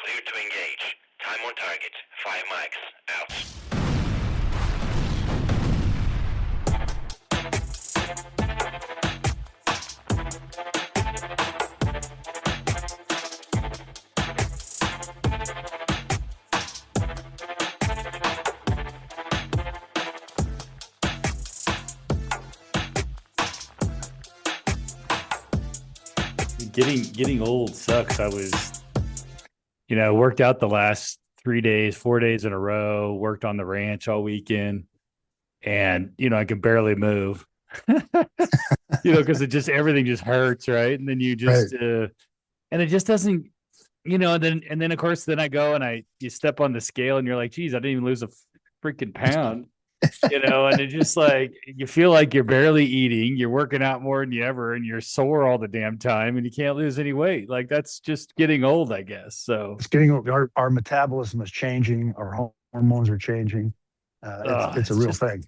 Clear to engage. Time on target. 5 mics. Out. Getting old sucks. I was, worked out the last 3 days, 4 days in a row, worked on the ranch all weekend, and I could barely move. Because everything just hurts, right? And then you just Right. and it just doesn't, and then of course then I go and you step on the scale and you're like, geez, I didn't even lose a freaking pound. And it's just like you feel like you're barely eating, you're working out more than you ever, and you're sore all the damn time, and you can't lose any weight. Like that's just getting old, I guess. So It's getting our metabolism is changing, our hormones are changing. It's a it's real just thing.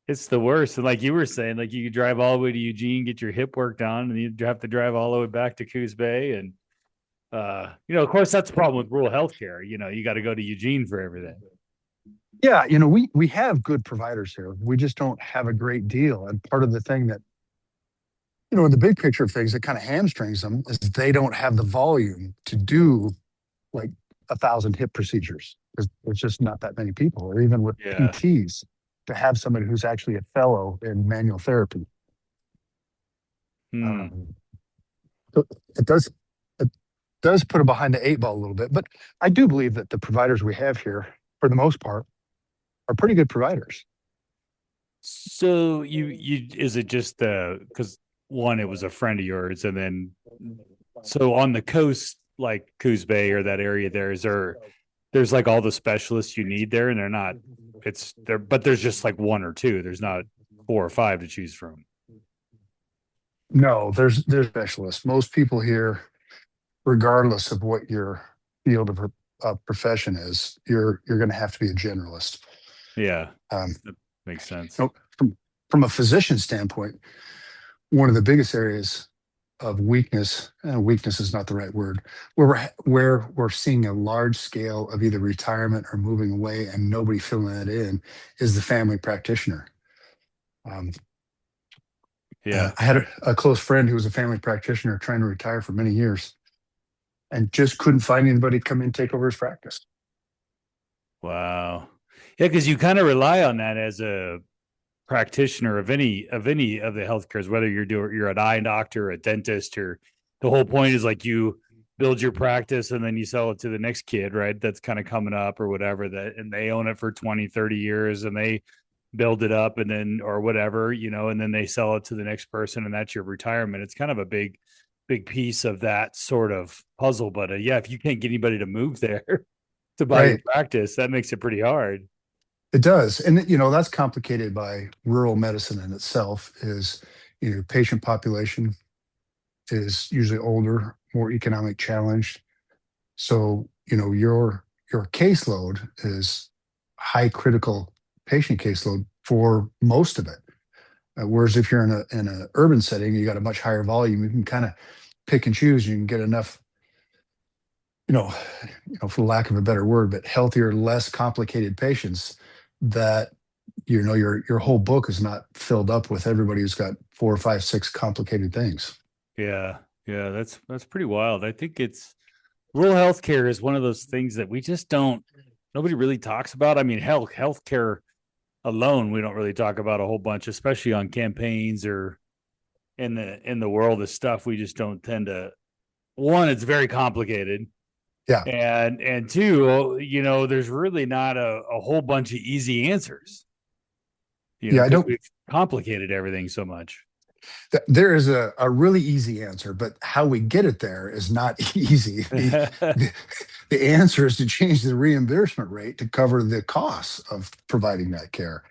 it's the worst. And like you were saying, like you could drive all the way to Eugene, get your hip work done, and you have to drive all the way back to Coos Bay. And of course that's the problem with rural healthcare. You got to go to Eugene for everything. Yeah, we have good providers here. We just don't have a great deal. And part of the thing that, in the big picture of things that kind of hamstrings them is they don't have the volume to do like 1,000 hip procedures. There's just not that many people, or even with Yeah. PTs, to have somebody who's actually a fellow in manual therapy. Hmm. So it does put them behind the eight ball a little bit. But I do believe that the providers we have here, for the most part, are pretty good providers. So you is it just because one, it was a friend of yours, and then so on the coast, like Coos Bay or that area there, there's like all the specialists you need there, and they're not, it's there, but there's just like one or two. There's not 4 or 5 to choose from. No, there's specialists. Most people here, regardless of what your field of profession is, you're going to have to be a generalist. Yeah, Um, that makes sense. from a physician standpoint, one of the biggest areas of weakness, weakness is not the right word, where we're seeing a large scale of either retirement or moving away and nobody filling that in, is the family practitioner. Yeah. I had a close friend who was a family practitioner trying to retire for many years and just couldn't find anybody to come in and take over his practice. Wow. Yeah, because you kind of rely on that as a practitioner of any of the healthcares, whether you're an eye doctor, a dentist, or the whole point is like you build your practice and then you sell it to the next kid, right? That's kind of coming up or whatever, that, and they own it for 20, 30 years and they build it up and then, or whatever, and then they sell it to the next person and that's your retirement. It's kind of a big piece of that sort of puzzle. But yeah, if you can't get anybody to move there to buy your practice, that makes it pretty hard. It does. And, that's complicated by rural medicine in itself. Is, patient population is usually older, more economic challenged. So, your caseload is high critical patient caseload for most of it. Whereas if you're in an urban setting, you got a much higher volume. You can kind of pick and choose. You can get enough, for lack of a better word, but healthier, less complicated patients that your whole book is not filled up with everybody who's got 4 or 5, 6 complicated things. Yeah, that's pretty wild. I think it's rural healthcare is one of those things that we just don't, nobody really talks about. I mean, healthcare alone, we don't really talk about a whole bunch, especially on campaigns or in the world of stuff. We just don't tend to. One, it's very complicated. Yeah. And two, there's really not a whole bunch of easy answers. I don't. We've complicated everything so much. There is a really easy answer, but how we get it there is not easy. The answer is to change the reimbursement rate to cover the costs of providing that care.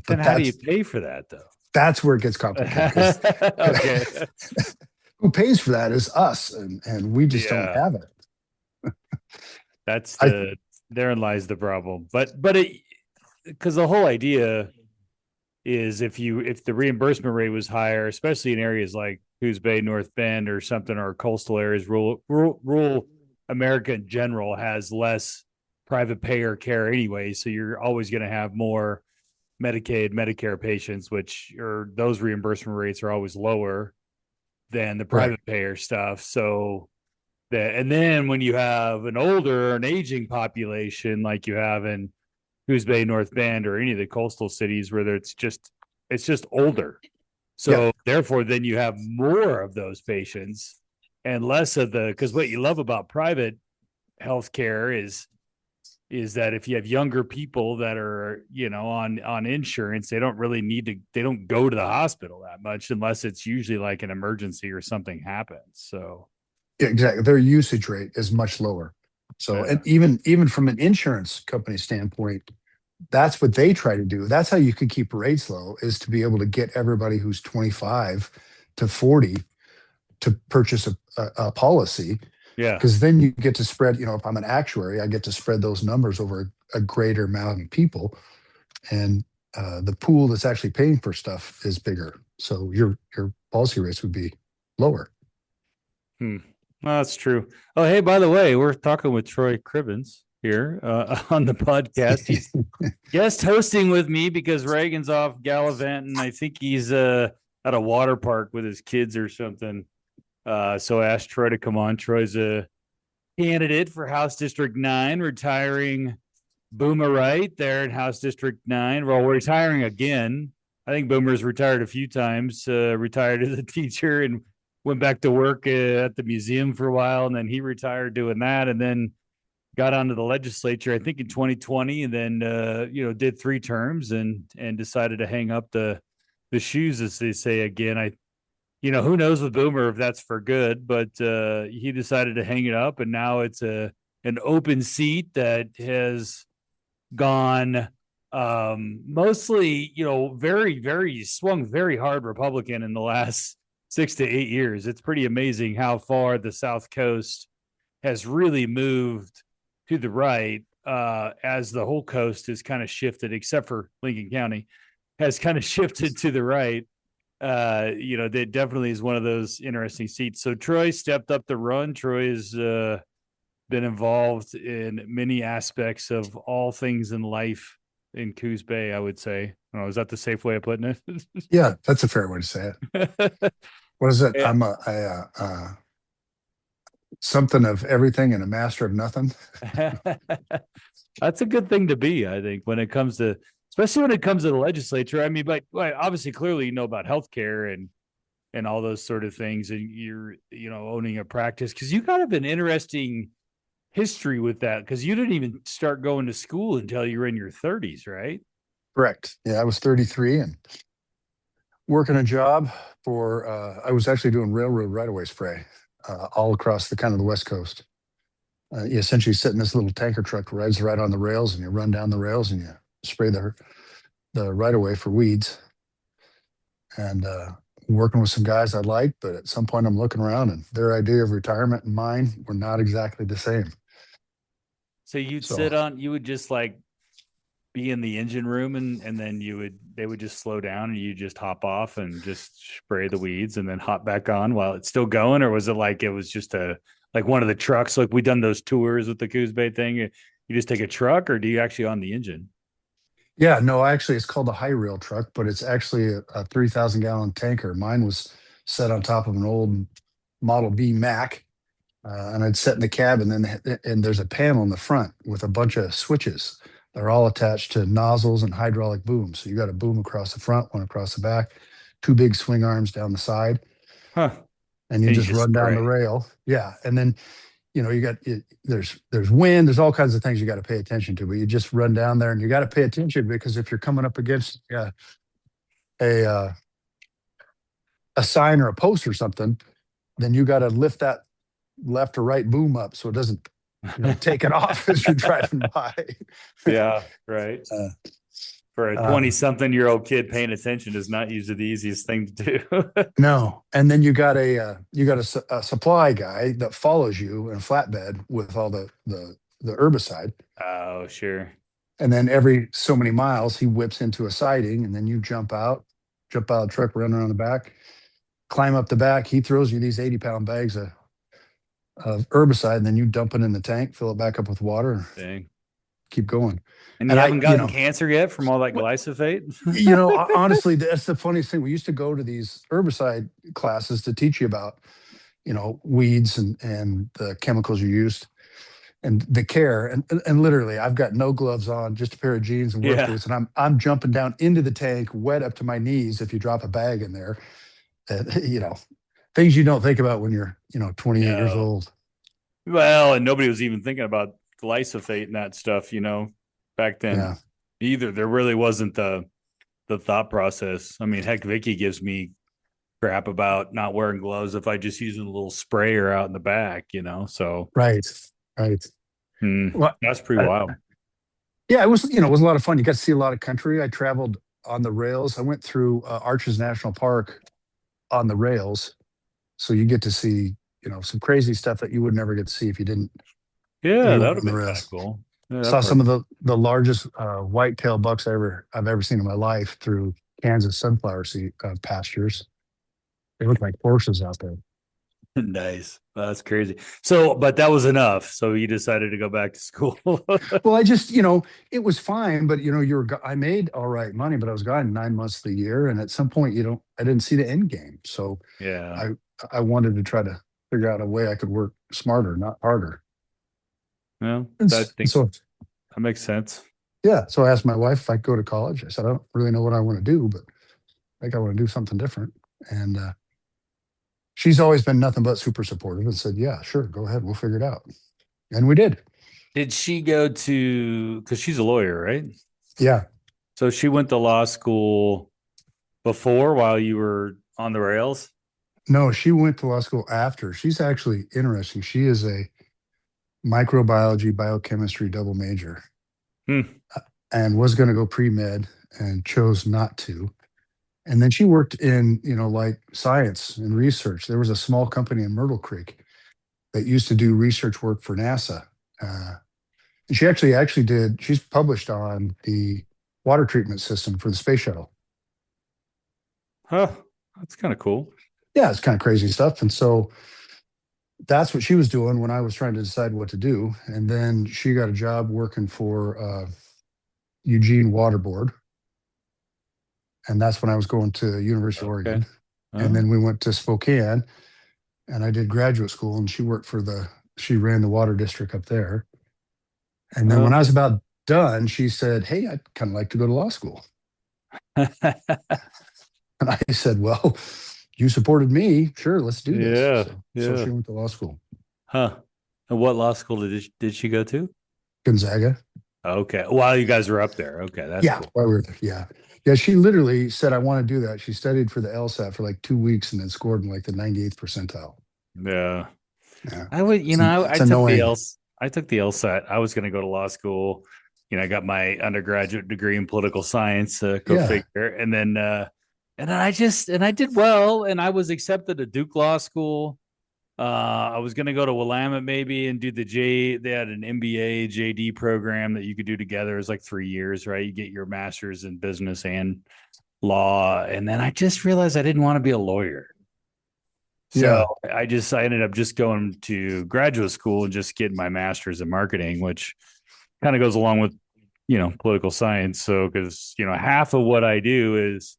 But how do you pay for that, though? That's where it gets complicated. Okay. Who pays for that is us, and we just don't have it. Therein lies the problem. But because the whole idea is if the reimbursement rate was higher, especially in areas like Coos Bay, North Bend, or something, or coastal areas, rural America in general has less private payer care anyway. So you're always going to have more Medicaid, Medicare patients, which are those reimbursement rates are always lower than the Right. private payer stuff. So that, and then when you have an older, an aging population like you have in Coos Bay, North Bend, or any of the coastal cities where it's just older. Yeah. So therefore, then you have more of those patients and less of the, because what you love about private healthcare is that if you have younger people that are, on insurance, they don't really they don't go to the hospital that much unless it's usually like an emergency or something happens. So Yeah, exactly. Their usage rate is much lower. So, yeah. and even from an insurance company standpoint, that's what they try to do. That's how you can keep rates low, is to be able to get everybody who's 25 to 40 to purchase a policy, Yeah. because then you get to spread, if I'm an actuary, I get to spread those numbers over a greater amount of people, and the pool that's actually paying for stuff is bigger. So your policy rates would be lower. Well, that's true. Oh, hey, by the way, we're talking with Troy Cribbins here on the podcast. He's guest hosting with me because Reagan's off gallivanting. I think he's at a water park with his kids or something. So I asked Troy to come on. Troy's a candidate for House District 9, retiring Boomerite there in House District 9. Well, we're retiring again. I think Boomer's retired a few times, retired as a teacher and went back to work at the museum for a while. And then he retired doing that. And then got onto the legislature, I think in 2020, and then, did 3 terms and decided to hang up the shoes, as they say again. Who knows with Boomer if that's for good, but he decided to hang it up, and now it's an open seat that has gone mostly, very, very swung very hard Republican in the last 6 to 8 years. It's pretty amazing how far the South Coast has really moved to the right, as the whole coast has kind of shifted, except for Lincoln County, has kind of shifted to the right. That definitely is one of those interesting seats. So Troy stepped up the run. Troy has been involved in many aspects of all things in life in Coos Bay, I would say. I don't know, is that the safe way of putting it? Yeah, that's a fair way to say it. What is it? Yeah. I'm something of everything and a master of nothing. That's a good thing to be, I think, especially when it comes to the legislature. I mean, but obviously, clearly, about healthcare and all those sort of things, and you're, owning a practice, because you got an interesting history with that, because you didn't even start going to school until you were in your 30s, right? Correct. Yeah, I was 33 and working a job for, I was actually doing railroad right-of-way spray all across the West Coast. You essentially sit in this little tanker truck that rides right on the rails, and you run down the rails and you spray the right-of-way for weeds. And working with some guys I liked, but at some point I'm looking around and their idea of retirement and mine were not exactly the same. So you would just be in the engine room, and then they would just slow down and you just hop off and just spray the weeds and then hop back on while it's still going? Or was it was just one of the trucks, like we done those tours with the Coos Bay thing? You just take a truck, or do you actually on the engine? Yeah, no, actually it's called a high rail truck, but it's actually a 3,000 gallon tanker. Mine was set on top of an old Model B Mac, and I'd sit in the cab, and there's a panel in the front with a bunch of switches. They're all attached to nozzles and hydraulic booms. So you got a boom across the front, one across the back, 2 big swing arms down the side, Huh. and you just run down the rail. Yeah, and then you got there's wind, there's all kinds of things you got to pay attention to, but you just run down there, and you got to pay attention, because if you're coming up against a sign or a post or something, then you got to lift that left or right boom up so it doesn't take it off as you're driving by. Yeah, right. For a 20-something-year-old kid, paying attention is not usually the easiest thing to do. No, and then you got a supply guy that follows you in a flatbed with all the herbicide. Oh, sure. And then every so many miles, he whips into a siding, and then you jump out of the truck, run around the back, climb up the back. He throws you these 80-pound bags of of herbicide, and then you dump it in the tank, fill it back up with water, Dang. keep going. And And you I, haven't you gotten know, cancer yet from all that what- glyphosate? honestly, that's the funniest thing. We used to go to these herbicide classes to teach you about, weeds and the chemicals you used and the care. And literally, I've got no gloves on, just a pair of jeans and work Yeah. boots, and I'm jumping down into the tank, wet up to my knees. If you drop a bag in there, and, things you don't think about when you're 28 years No. old. Well, and nobody was even thinking about glyphosate and that stuff, back then. Yeah. Either. There really wasn't the thought process. I mean, heck, Vicky gives me crap about not wearing gloves if I just use a little sprayer out in the back, so Right. Well, that's pretty wild. yeah, it was a lot of fun. You got to see a lot of country. I traveled on the rails. I went through Arches National Park on the rails, so you get to see some crazy stuff that you would never get to see if you didn't. Yeah, You that went would have on the been kind rails. of cool. Yeah, Saw some of the largest whitetail bucks I've ever seen in my life through Kansas sunflower seed pastures. They look like horses out there. nice. That's crazy. So, but that was enough. So you decided to go back to school. Well, I just, it was fine, but I made all right money, but I was gone 9 months of the year, and at some point, I didn't see the end game. So Yeah. I wanted to try to figure out a way I could work smarter, not harder. Well, And that makes sense. yeah, so I asked my wife if I'd go to college. I said I don't really know what I want to do, but I think I want to do something different. And she's always been nothing but super supportive and said, "Yeah, sure, go ahead, we'll figure it out." And we did. Did she go to, because she's a lawyer, right? Yeah. So she went to law school before while you were on the rails? No, she went to law school after. She's actually interesting. She is a microbiology, biochemistry double major Hmm. and was going to go pre-med and chose not to. And then she worked in, like science and research. There was a small company in Myrtle Creek that used to do research work for NASA. And she she's published on the water treatment system for the space shuttle. Huh. That's kind of cool. Yeah, it's kind of crazy stuff. And so that's what she was doing when I was trying to decide what to do. And then she got a job working for Eugene Water Board. And that's when I was going to University of Oregon. And then we went to Spokane and I did graduate school, and she ran the water district up there. And then when I was about done, she said, "Hey, I'd kind of like to go to law school." And I said, "Well, you supported me. Sure, let's do this." So she went to law school. Huh. And what law school did she go to? Gonzaga. Okay. While you guys were up there. Okay. That's cool. While we were there. Yeah. Yeah. She literally said, "I want to do that." She studied for the LSAT for like 2 weeks and then scored in like the 98th percentile. Yeah. Yeah. I would, I took the LSAT. I was going to go to law school. I got my undergraduate degree in political science, go figure. And then, I did well, and I was accepted to Duke Law School. I was going to go to Willamette maybe and do they had an MBA JD program that you could do together. It was like 3 years, right? You get your master's in business and law. And then I just realized I didn't want to be a lawyer. So I ended up just going to graduate school and just getting my master's in marketing, which kind of goes along with, political science. So, because, half of what I do is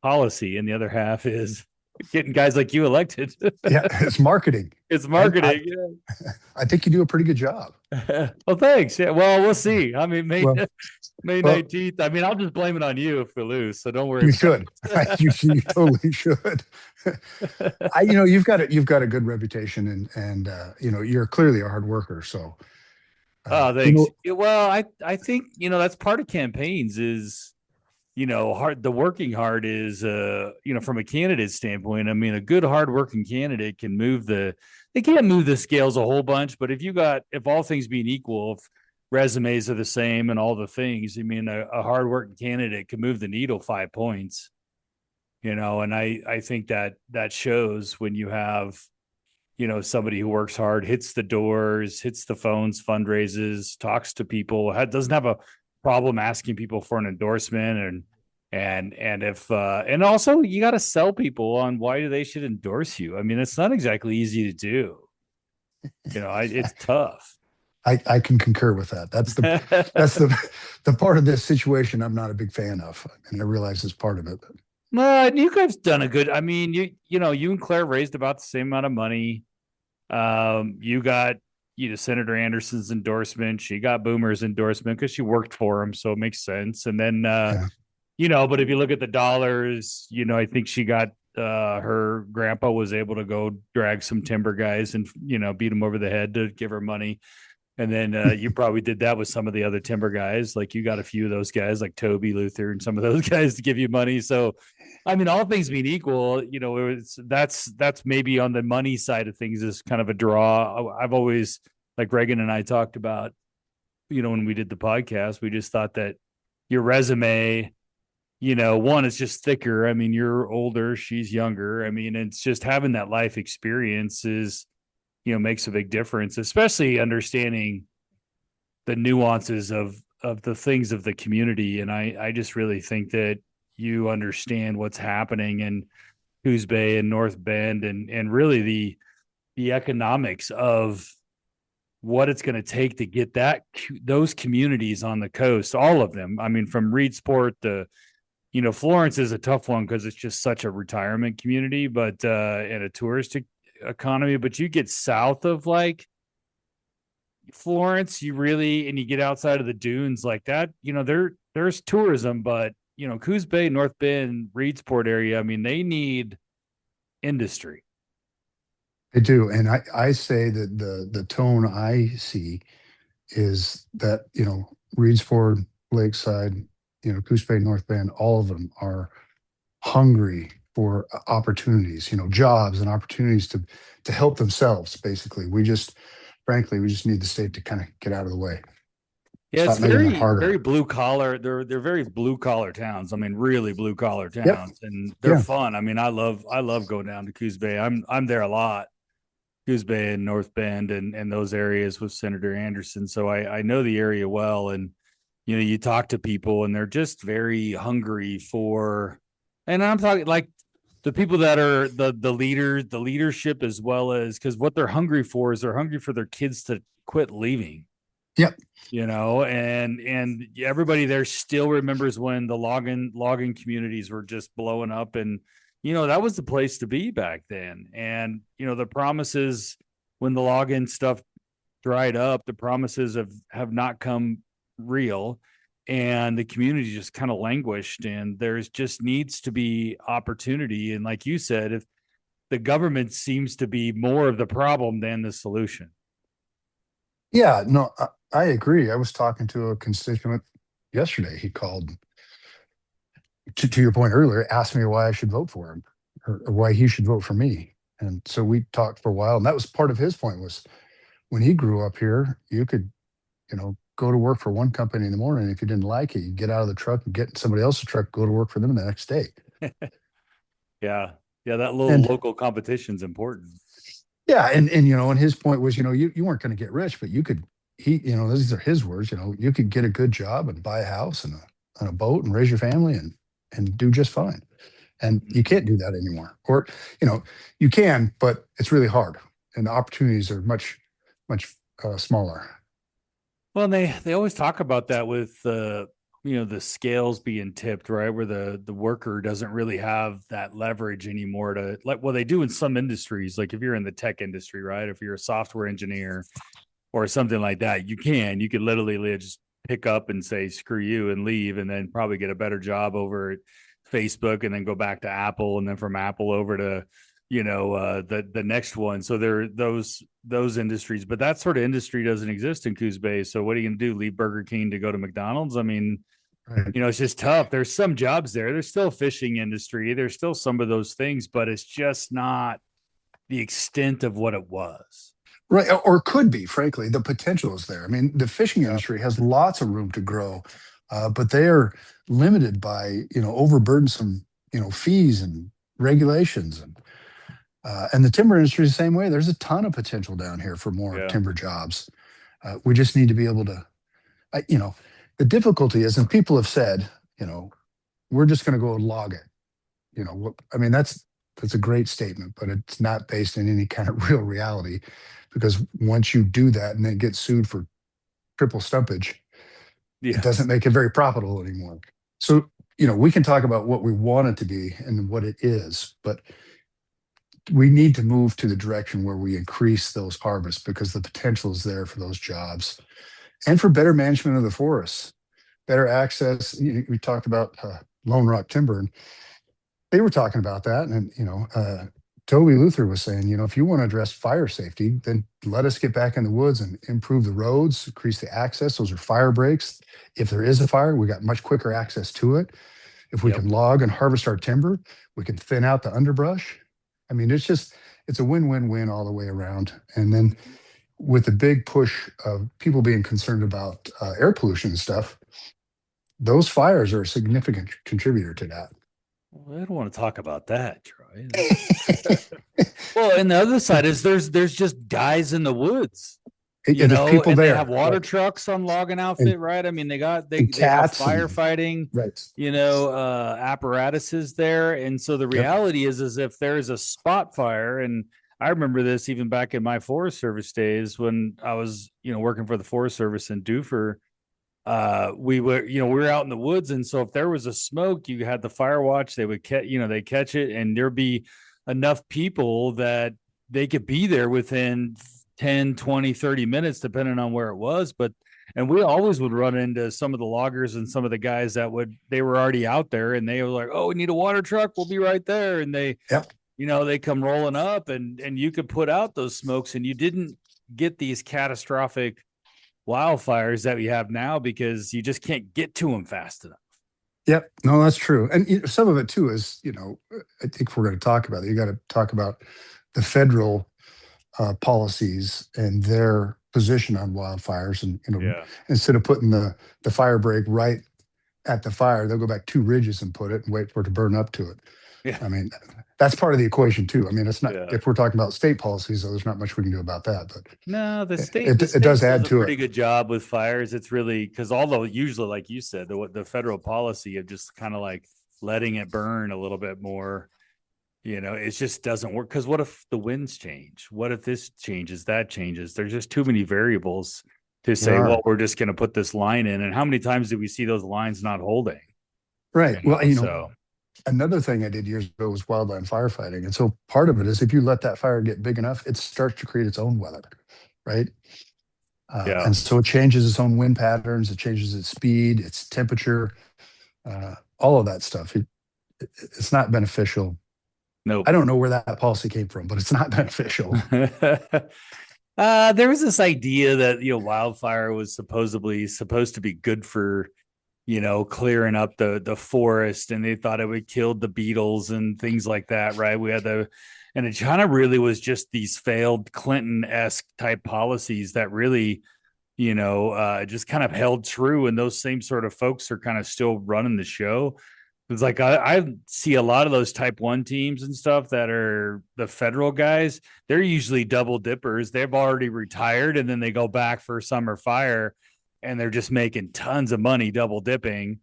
policy and the other half is getting guys like you elected. Yeah, it's marketing. It's marketing. I think you do a pretty good job. Well, thanks. Yeah. Well, we'll see. I mean, May 19th. I mean, I'll just blame it on you if we lose. So don't worry. You should. You totally should. You've got a good reputation, and you're clearly a hard worker. So. Oh, thanks. Well, I think that's part of campaigns is. The working hard is, from a candidate standpoint, I mean, a good hardworking candidate they can't move the scales a whole bunch, but if all things being equal, if resumes are the same and all the things, I mean, a hardworking candidate can move the needle 5 points, and I think that shows when you have, somebody who works hard, hits the doors, hits the phones, fundraises, talks to people, doesn't have a problem asking people for an endorsement and if and also you got to sell people on why they should endorse you. I mean, it's not exactly easy to do. It's tough. I can concur with that. That's the part of this situation I'm not a big fan of, and I realize it's part of it. Well, you guys done a good. I mean, you and Claire raised about the same amount of money. You got Senator Anderson's endorsement. She got Boomer's endorsement because she worked for him, so it makes sense. And then but if you look at the dollars, I think she got her grandpa was able to go drag some timber guys and beat them over the head to give her money. And then you probably did that with some of the other timber guys. Like you got a few of those guys like Toby Luther and some of those guys to give you money. So, I mean, all things being equal, that's maybe on the money side of things is kind of a draw. I've always, like Reagan and I talked about, when we did the podcast, we just thought that your resume, one, it's just thicker. I mean, you're older, she's younger. I mean, it's just having that life experience is, makes a big difference, especially understanding the nuances of the things of the community. And I just really think that you understand what's happening in Coos Bay and North Bend and really the economics of what it's going to take to get those communities on the coast, all of them. I mean, from Reedsport to, Florence is a tough one because it's just such a retirement community, but and a touristic economy. But you get south of like Florence, and you get outside of the dunes like that, there's tourism, but Coos Bay, North Bend, Reedsport area, I mean, they need industry. They do. And I say that the tone I see is that, Reedsport, Lakeside, Coos Bay, North Bend, all of them are hungry for opportunities, jobs and opportunities to help themselves. Basically, frankly, we just need the state to kind of get out of the way. Yeah, Stop it's making it very, harder. very blue collar. They're very blue collar towns. I mean, really blue collar towns, and they're fun. I mean, I love going down to Coos Bay. I'm there a lot, Coos Bay and North Bend and those areas with Senator Anderson. So I know the area well, and you talk to people, and they're just very hungry for. And I'm talking like the people that are the leadership, as well as because what they're hungry for is they're hungry for their kids to quit leaving. Yep. And everybody there still remembers when the logging communities were just blowing up, and that was the place to be back then. And the promises when the logging stuff dried up, the promises have not come real, and the community just kind of languished, and there's just needs to be opportunity. And like you said, if the government seems to be more of the problem than the solution. Yeah, no, I agree. I was talking to a constituent yesterday. He called to your point earlier, asked me why I should vote for him or why he should vote for me. And so we talked for a while, and that was part of his point was when he grew up here, you could, go to work for one company in the morning. If you didn't like it, you get out of the truck and get in somebody else's truck, go to work for them the next day. Yeah. That little local competition's important. Yeah. And his point was, you weren't going to get rich, but you could, these are his words, you could get a good job and buy a house and a boat and raise your family and do just fine. And you can't do that anymore. Or, you can, but it's really hard. And the opportunities are much, much smaller. Well, they always talk about that with the scales being tipped, right? Where the worker doesn't really have that leverage anymore to they do in some industries. Like if you're in the tech industry, right? If you're a software engineer or something like that, you could literally just pick up and say, screw you and leave, and then probably get a better job over at Facebook and then go back to Apple, and then from Apple over to, the next one. So there are those industries, but that sort of industry doesn't exist in Coos Bay. So what are you going to do? Leave Burger King to go to McDonald's? I mean, Right. it's just tough. There's some jobs there. There's still fishing industry. There's still some of those things, but it's just not the extent of what it was. Right. Or could be, frankly, the potential is there. I mean, the fishing industry has lots of room to grow, but they are limited by, overburdensome, fees and regulations. And the timber industry is the same way. There's a ton of potential down here for more timber jobs. We just need to be able to, the difficulty is, and people have said, we're just going to go log it. I mean, that's That's a great statement, but it's not based in any kind of real reality, because once you do that and then get sued for triple stumpage, it Yeah. doesn't make it very profitable anymore. So, we can talk about what we want it to be and what it is, but we need to move to the direction where we increase those harvests, because the potential is there for those jobs and for better management of the forests, better access. We talked about Lone Rock Timber, and they were talking about that. And, Toby Luther was saying, if you want to address fire safety, then let us get back in the woods and improve the roads, increase the access. Those are fire breaks. If there is a fire, we got much quicker access to it. If we Yep. can log and harvest our timber, we can thin out the underbrush. I mean, it's a win-win-win all the way around. And then with the big push of people being concerned about air pollution and stuff, those fires are a significant contributor to that. Well, I don't want to talk about that, Troy. Well, and the other side is there's just guys in the woods, And there's people and there. they have water right? trucks on logging outfit, right? I mean, they have cats and- firefighting, Right. apparatuses there. And so the reality is if there's a spot fire, and I remember this even back in my Forest Service days when I was, working for the Forest Service in Doofer. We were out in the woods, and so if there was a smoke, you had the fire watch. They would they catch it, and there'd be enough people that they could be there within 10, 20, 30 minutes, depending on where it was. And we always would run into some of the loggers and some of the guys they were already out there, and they were like, "Oh, we need a water truck. We'll be right there." And they, they come rolling up, and you could put out those smokes, and you didn't get these catastrophic wildfires that we have now because you just can't get to them fast enough. Yep. No, that's true. And some of it too is, I think if we're going to talk about it, you got to talk about the federal policies and their position on wildfires. And, instead of putting the fire break right at the fire, they'll go back 2 ridges and put it and wait for it to burn up to it. Yeah. I mean, that's part of the equation too. I mean, it's not, Yeah. if we're talking about state policies, there's not much we can do about that, but No, the state it does add to a pretty it. good job with fires. It's really because although usually, like you said, the federal policy of just kind of like letting it burn a little bit more, it just doesn't work. Because what if the winds change? What if this changes, that changes? There's just too many variables to say, well, we're just going to put this line in. And how many times do we see those lines not holding? Right. Well, so another thing I did years ago was wildland firefighting. And so part of it is if you let that fire get big enough, it starts to create its own weather, right? And so it changes its own wind patterns, it changes its speed, its temperature, all of that stuff. It's not beneficial. No, I don't know where that policy came from, but it's not beneficial. There was this idea that wildfire was supposed to be good for clearing up the forest, and they thought it would kill the beetles and things like that, right? And it kind of really was just these failed Clinton-esque type policies that really just kind of held true, and those same sort of folks are kind of still running the show. It's like I see a lot of those type 1 teams and stuff that are the federal guys. They're usually double dippers. They've already retired, and then they go back for summer fire, and they're just making tons of money double dipping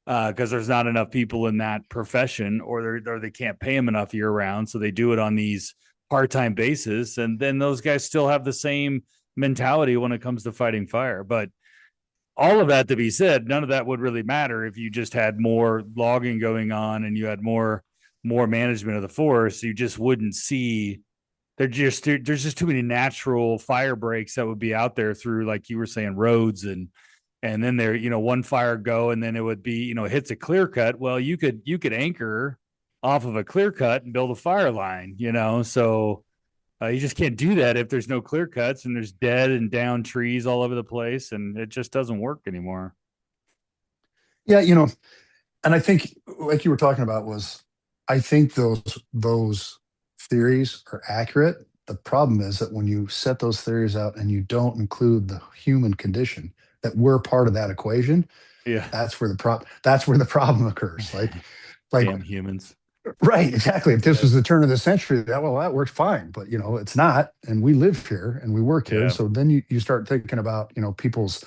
because there's not enough people in that profession, or they can't pay them enough year round. So they do it on these part-time basis. And then those guys still have the same mentality when it comes to fighting fire. But all of that to be said, none of that would really matter if you just had more logging going on and you had more management of the forest. You just wouldn't see there's just too many natural fire breaks that would be out there through, like you were saying, roads, and then there, one fire go, and then it would be, hits a clear cut. Well, you could anchor off of a clear cut and build a fire line, so you just can't do that if there's no clear cuts and there's dead and down trees all over the place, and it just doesn't work anymore. Yeah. And I think like you were talking about I think those theories are accurate. The problem is that when you set those theories out and you don't include the human condition, that we're part of that equation, that's where the problem occurs. Like Damn humans. Right, exactly. If this was the turn of the century, that works fine, but it's not, and we live here and we work here. So then you start thinking about people's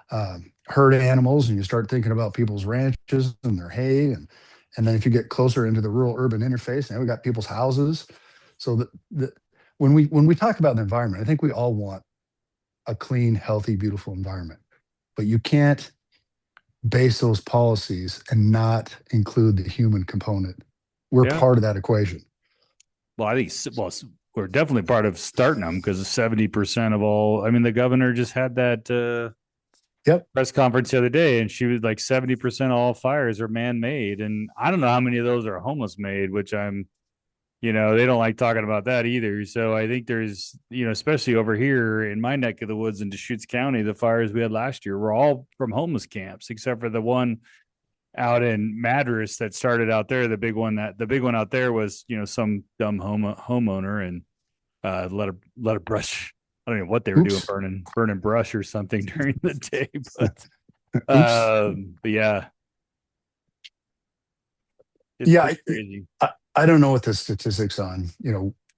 herd animals, and you start thinking about people's ranches and their hay, And then if you get closer into the rural urban interface, now we got people's houses. So when we talk about the environment, I think we all want a clean, healthy, beautiful environment. But you can't base those policies and not include the human component. We're Yeah. part of that equation. Well, I think we're definitely part of starting them because 70% of all. I mean, the governor just had that press conference the other day, and she was like 70% of all fires are man-made, and I don't know how many of those are homeless-made, which they don't like talking about that either. So I think there's, especially over here in my neck of the woods in Deschutes County, the fires we had last year were all from homeless camps, except for the one out in Madras that started out there. The big one out there was, some dumb homeowner and let a brush. I don't know what they were doing, burning brush or something during the day, but yeah. It's crazy. I don't know what the statistics on,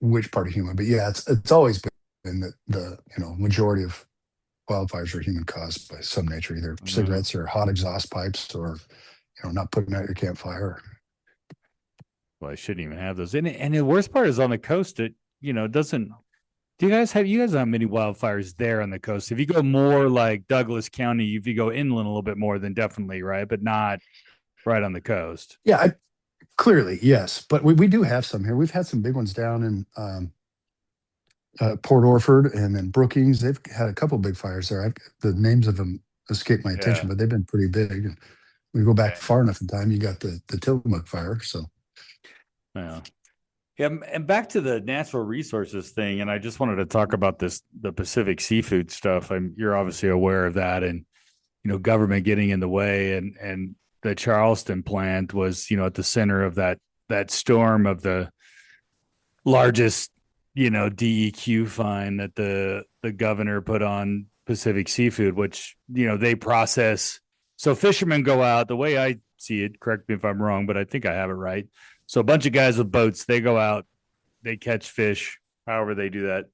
which part of human, but yeah, it's always been the majority of wildfires are human caused by some nature, either cigarettes or hot exhaust pipes or, not putting out your campfire. Well, I shouldn't even have those. And the worst part is on the coast, it doesn't. Do you guys have many wildfires there on the coast? If you go more like Douglas County, if you go inland a little bit more, then definitely, right? But not right on the coast. Yeah, clearly, yes. But we do have some here. We've had some big ones down in Port Orford and then Brookings. They've had a couple big fires there. The names of them escape my attention, but they've been pretty big. And we go back far enough in time, you got the Tillamook fire. So, yeah. And back to the natural resources thing, and I just wanted to talk about the Pacific seafood stuff. You're obviously aware of that, and government getting in the way, and the Charleston plant was at the center of that storm of the largest DEQ fine that the governor put on Pacific seafood, which they process. So fishermen go out, the way I see it, correct me if I'm wrong, but I think I have it right. So a bunch of guys with boats, they go out, they catch fish, however they do that,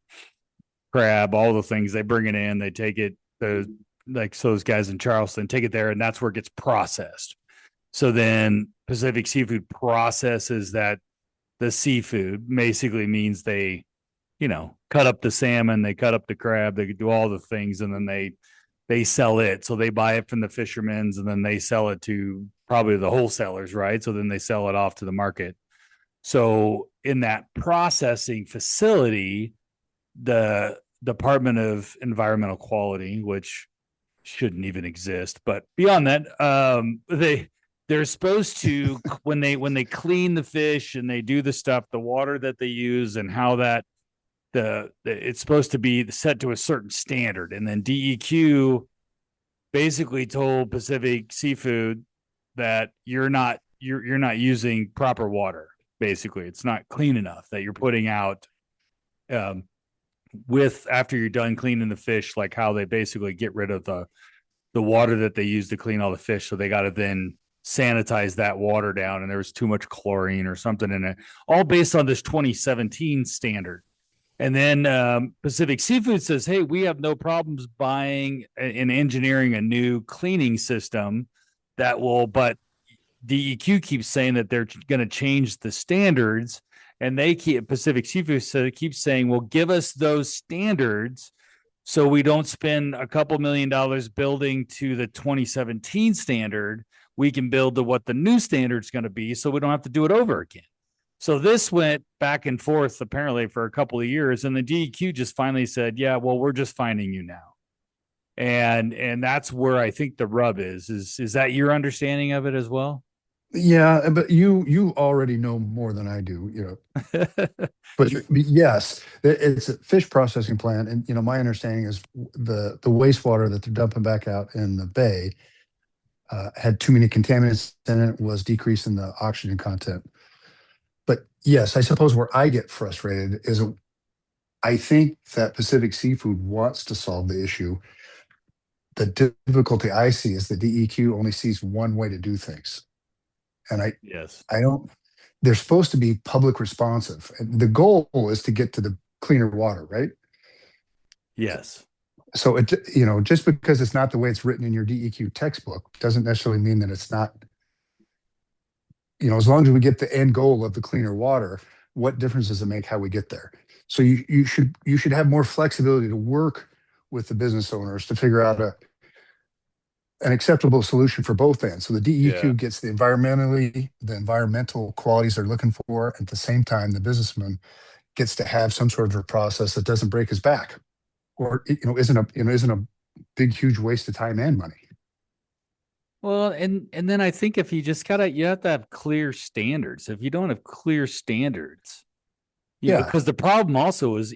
crab, all the things, they bring it in, they take it, so those guys in Charleston take it there, and that's where it gets processed. So then Pacific Seafood processes the seafood, basically means they, cut up the salmon, they cut up the crab, they do all the things, and then they sell it. So they buy it from the fishermen's, and then they sell it to probably the wholesalers, right? So then they sell it off to the market. So in that processing facility, the Department of Environmental Quality, which shouldn't even exist, but beyond that, they're supposed to when they clean the fish and they do the stuff, the water that they use and how that it's supposed to be set to a certain standard. And then DEQ basically told Pacific Seafood that you're not using proper water. Basically, it's not clean enough, that you're putting out after you're done cleaning the fish, like how they basically get rid of the water that they use to clean all the fish. So they got to then sanitize that water down, and there was too much chlorine or something in it, all based on this 2017 standard. And then Pacific Seafood says, hey, we have no problems buying and engineering a new cleaning system but DEQ keeps saying that they're going to change the standards, and Pacific Seafood keeps saying, well, give us those standards so we don't spend a couple $1 million building to the 2017 standard. We can build to what the new standard is going to be, so we don't have to do it over again. So this went back and forth apparently for a couple of years, and the DEQ just finally said, yeah, well, we're just fining you now. And that's where I think the rub is. Is that your understanding of it as well? Yeah, but you already know more than I do, But yes, it's a fish processing plant, and my understanding is the wastewater that they're dumping back out in the bay had too many contaminants in it, was decreasing the oxygen content. But yes, I suppose where I get frustrated is I think that Pacific Seafood wants to solve the issue. The difficulty I see is the DEQ only sees one way to do things. And I don't, they're supposed to be public responsive. And the goal is to get to the cleaner water, right? Yes. So just because it's not the way it's written in your DEQ textbook doesn't necessarily mean that it's not as long as we get the end goal of the cleaner water, what difference does it make how we get there? So you should have more flexibility to work with the business owners to figure out an acceptable solution for both ends. So the Yeah. DEQ gets the environmental qualities they're looking for. At the same time, the businessman gets to have some sort of a process that doesn't break his back, or isn't a big huge waste of time and money. Well, and then I think if you just you have to have clear standards. If you don't have clear standards, Yeah, because the problem also is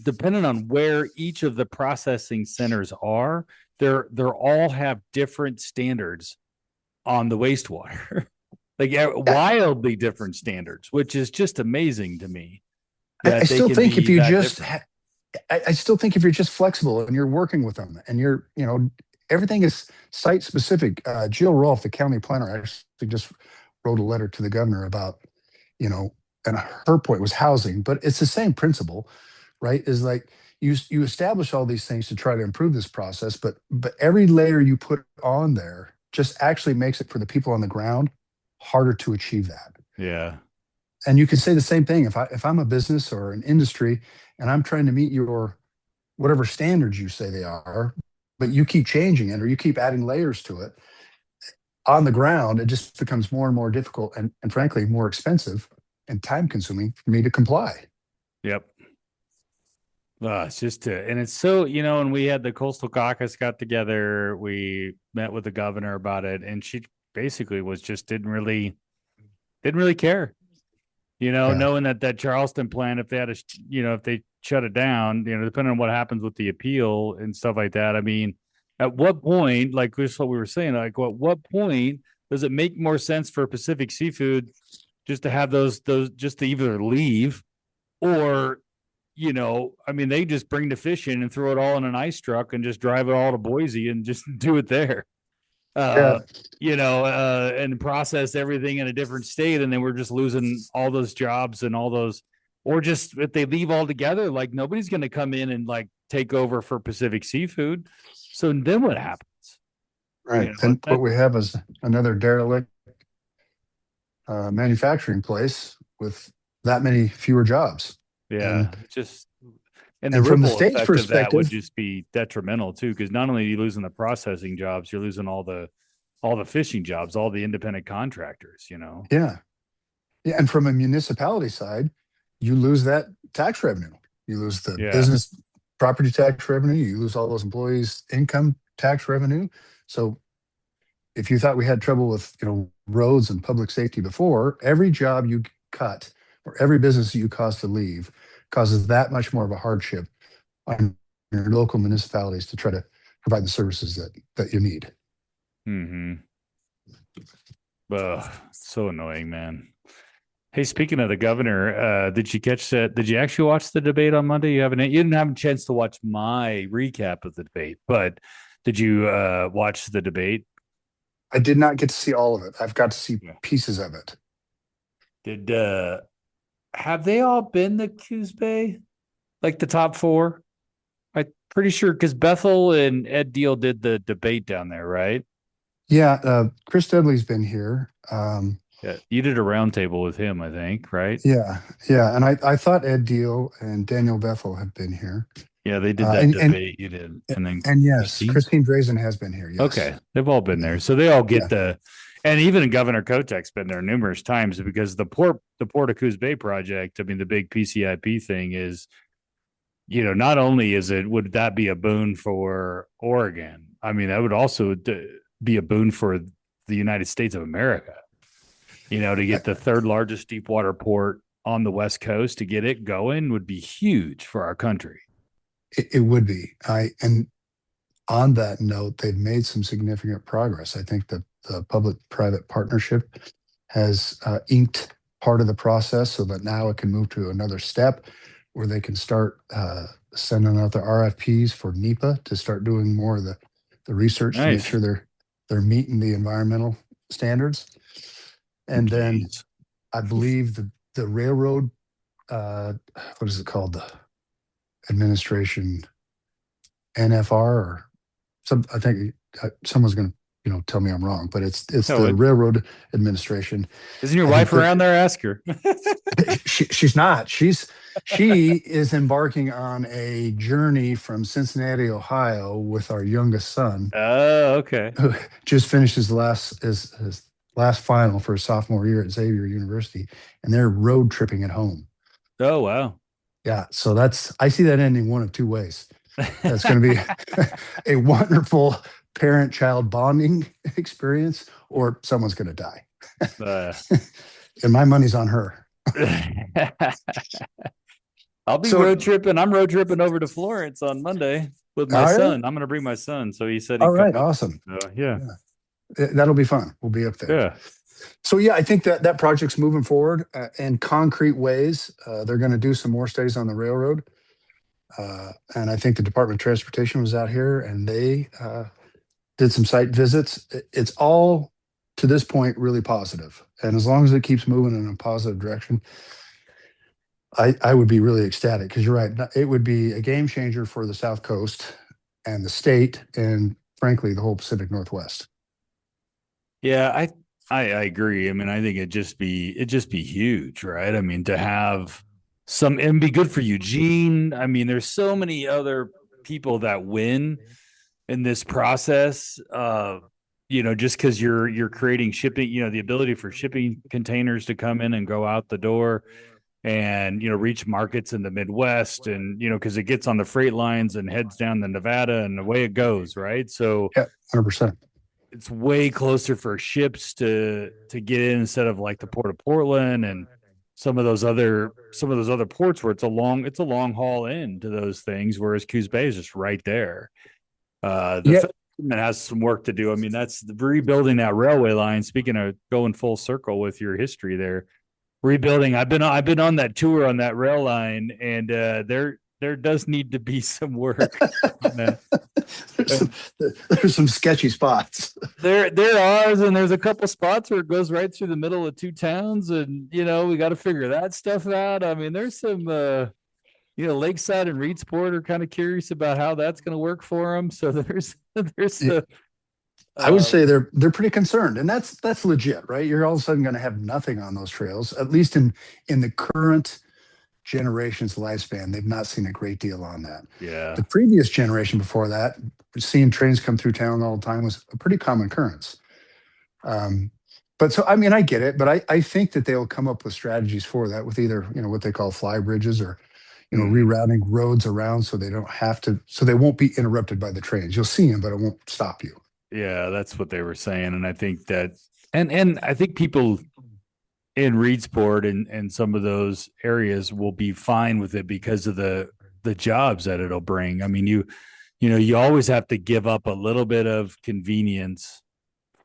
depending on where each of the processing centers are, they're all have different standards on the wastewater, like yeah. wildly different standards, which is just amazing to me I that they still can think if be you that just different. I still think if you're just flexible and you're working with them and everything is site specific. Jill Rolfe, the county planner, actually just wrote a letter to the governor about, and her point was housing, but it's the same principle, right? Is like you establish all these things to try to improve this process, but every layer you put on there just actually makes it for the people on the ground harder to achieve that. Yeah. And you could say the same thing if I'm a business or an industry and I'm trying to meet your whatever standards you say they are, but you keep changing it or you keep adding layers to it on the ground, it just becomes more and more difficult and frankly more expensive and time consuming for me to comply. Yep. It's just and it's so, and we had the Coastal Caucus got together. We met with the governor about it, and she basically was just didn't really care. Yeah. Knowing that Charleston plant, if they had if they shut it down, depending on what happens with the appeal and stuff like that. I mean, at what point, like this is what we were saying, like at what point does it make more sense for Pacific Seafood just to have those just to either leave or, I mean, they just bring the fish in and throw it all in an ice truck and just drive it all to Boise and just do it there. Yeah. uh, and process everything in a different state. And then we're just losing all those jobs and all those, or just if they leave altogether, like nobody's going to come in and like take over for Pacific Seafood. So then what happens? Right. Then what we have is another derelict manufacturing place with that many fewer jobs. Yeah, and the And from the ripple state's effect of that would perspective, just be detrimental too, because not only are you losing the processing jobs, you're losing all the fishing jobs, all the independent contractors. yeah. Yeah. And from a municipality side, you lose that tax revenue. You lose the Yeah. business property tax revenue. You lose all those employees' income tax revenue. So if you thought we had trouble with, roads and public safety before, every job you cut or every business you cause to leave causes that much more of a hardship on your local municipalities to try to provide the services that you need. Mm-hmm. So annoying, man. Hey, speaking of the governor, did you catch that? Did you actually watch the debate on Monday? You didn't have a chance to watch my recap of the debate, but did you watch the debate? I did not get to see all of it. I've got to see Yeah. pieces of it. Did have they all been the Coos Bay? Like the top four? I'm pretty sure because Bethel and Ed Deal did the debate down there, right? Yeah, Chris Dudley's been here. Yeah, you did a roundtable with him, I think, right? Yeah, yeah, and I thought Ed Deal and Daniel Bethel have been here. Yeah, they did that And debate. You did, and then and yes, Christine. Christine Drazen has been here. Yes. Okay, they've all been there, so they all get Yeah. and even Governor Kotek's been there numerous times because the Port of Coos Bay project. I mean, the big PCIP thing is, not only would that be a boon for Oregon. I mean, that would also be a boon for the United States of America. To get the third largest deep water port on the West Coast, to get it going would be huge for our country. It would be. And on that note, they've made some significant progress. I think the public-private partnership has inked part of the process so that now it can move to another step where they can start sending out the RFPs for NEPA to start doing more of the research to make Nice. sure they're meeting the environmental standards. And then Jeez. I believe the railroad, what is it called? The administration, NFR, or I think someone's going to tell me I'm wrong, but it's No, the Railroad Administration. isn't your I think wife around there? Ask her. she's not. She is embarking on a journey from Cincinnati, Ohio, with our youngest son, Oh, okay. who just finished his last final for his sophomore year at Xavier University, and they're road tripping at home. Oh, wow. Yeah, so I see that ending one of two ways. That's going to be a wonderful parent-child bonding experience, or someone's going to die. Uh, And my money's on her. I'll be So- road tripping. I'm road tripping over to Florence on Monday with my Are ya? son. I'm going to bring my son. So he said he'd All right, come up. awesome. So, yeah. That'll be fun. We'll be up there. Yeah. So yeah, I think that project's moving forward in concrete ways. They're going to do some more studies on the railroad. And I think the Department of Transportation was out here and they did some site visits. It's all to this point really positive. And as long as it keeps moving in a positive direction, I would be really ecstatic, because you're right. It would be a game changer for the South Coast and the state, and frankly, the whole Pacific Northwest. Yeah, I agree. I mean, I think it'd just be huge, right? I mean, to have and be good for Eugene. I mean, there's so many other people that win in this process. Just because you're creating shipping, the ability for shipping containers to come in and go out the door and, reach markets in the Midwest, and, because it gets on the freight lines and heads down to Nevada and away it goes, right? So Yeah, 100%. it's way closer for ships to get in, instead of like the Port of Portland and some of those other ports where it's a long haul in to those things, whereas Coos Bay is just right there. The federal government has some work to do. I mean, that's rebuilding that railway line. Speaking of going full circle with your history there, rebuilding. I've been on that tour on that rail line, and there does need to be some work. There's some sketchy spots. There are, and there's a couple spots where it goes right through the middle of two towns, and we got to figure that stuff out. I mean, there's some Lakeside and Reedsport are kind of curious about how that's going to work for them. So there's I would say they're pretty concerned, and that's legit, right? You're all of a sudden going to have nothing on those trails, at least in the current generation's lifespan. They've not seen a great deal on that. Yeah. The previous generation before that, seeing trains come through town all the time was a pretty common occurrence. But so, I mean, I get it, but I think that they'll come up with strategies for that, with either, what they call fly bridges, or, rerouting roads around so they don't have to, so they won't be interrupted by the trains. You'll see them, but it won't stop you. Yeah, that's what they were saying. And I think that, and I think people in Reedsport and some of those areas will be fine with it because of the jobs that it'll bring. I mean, you always have to give up a little bit of convenience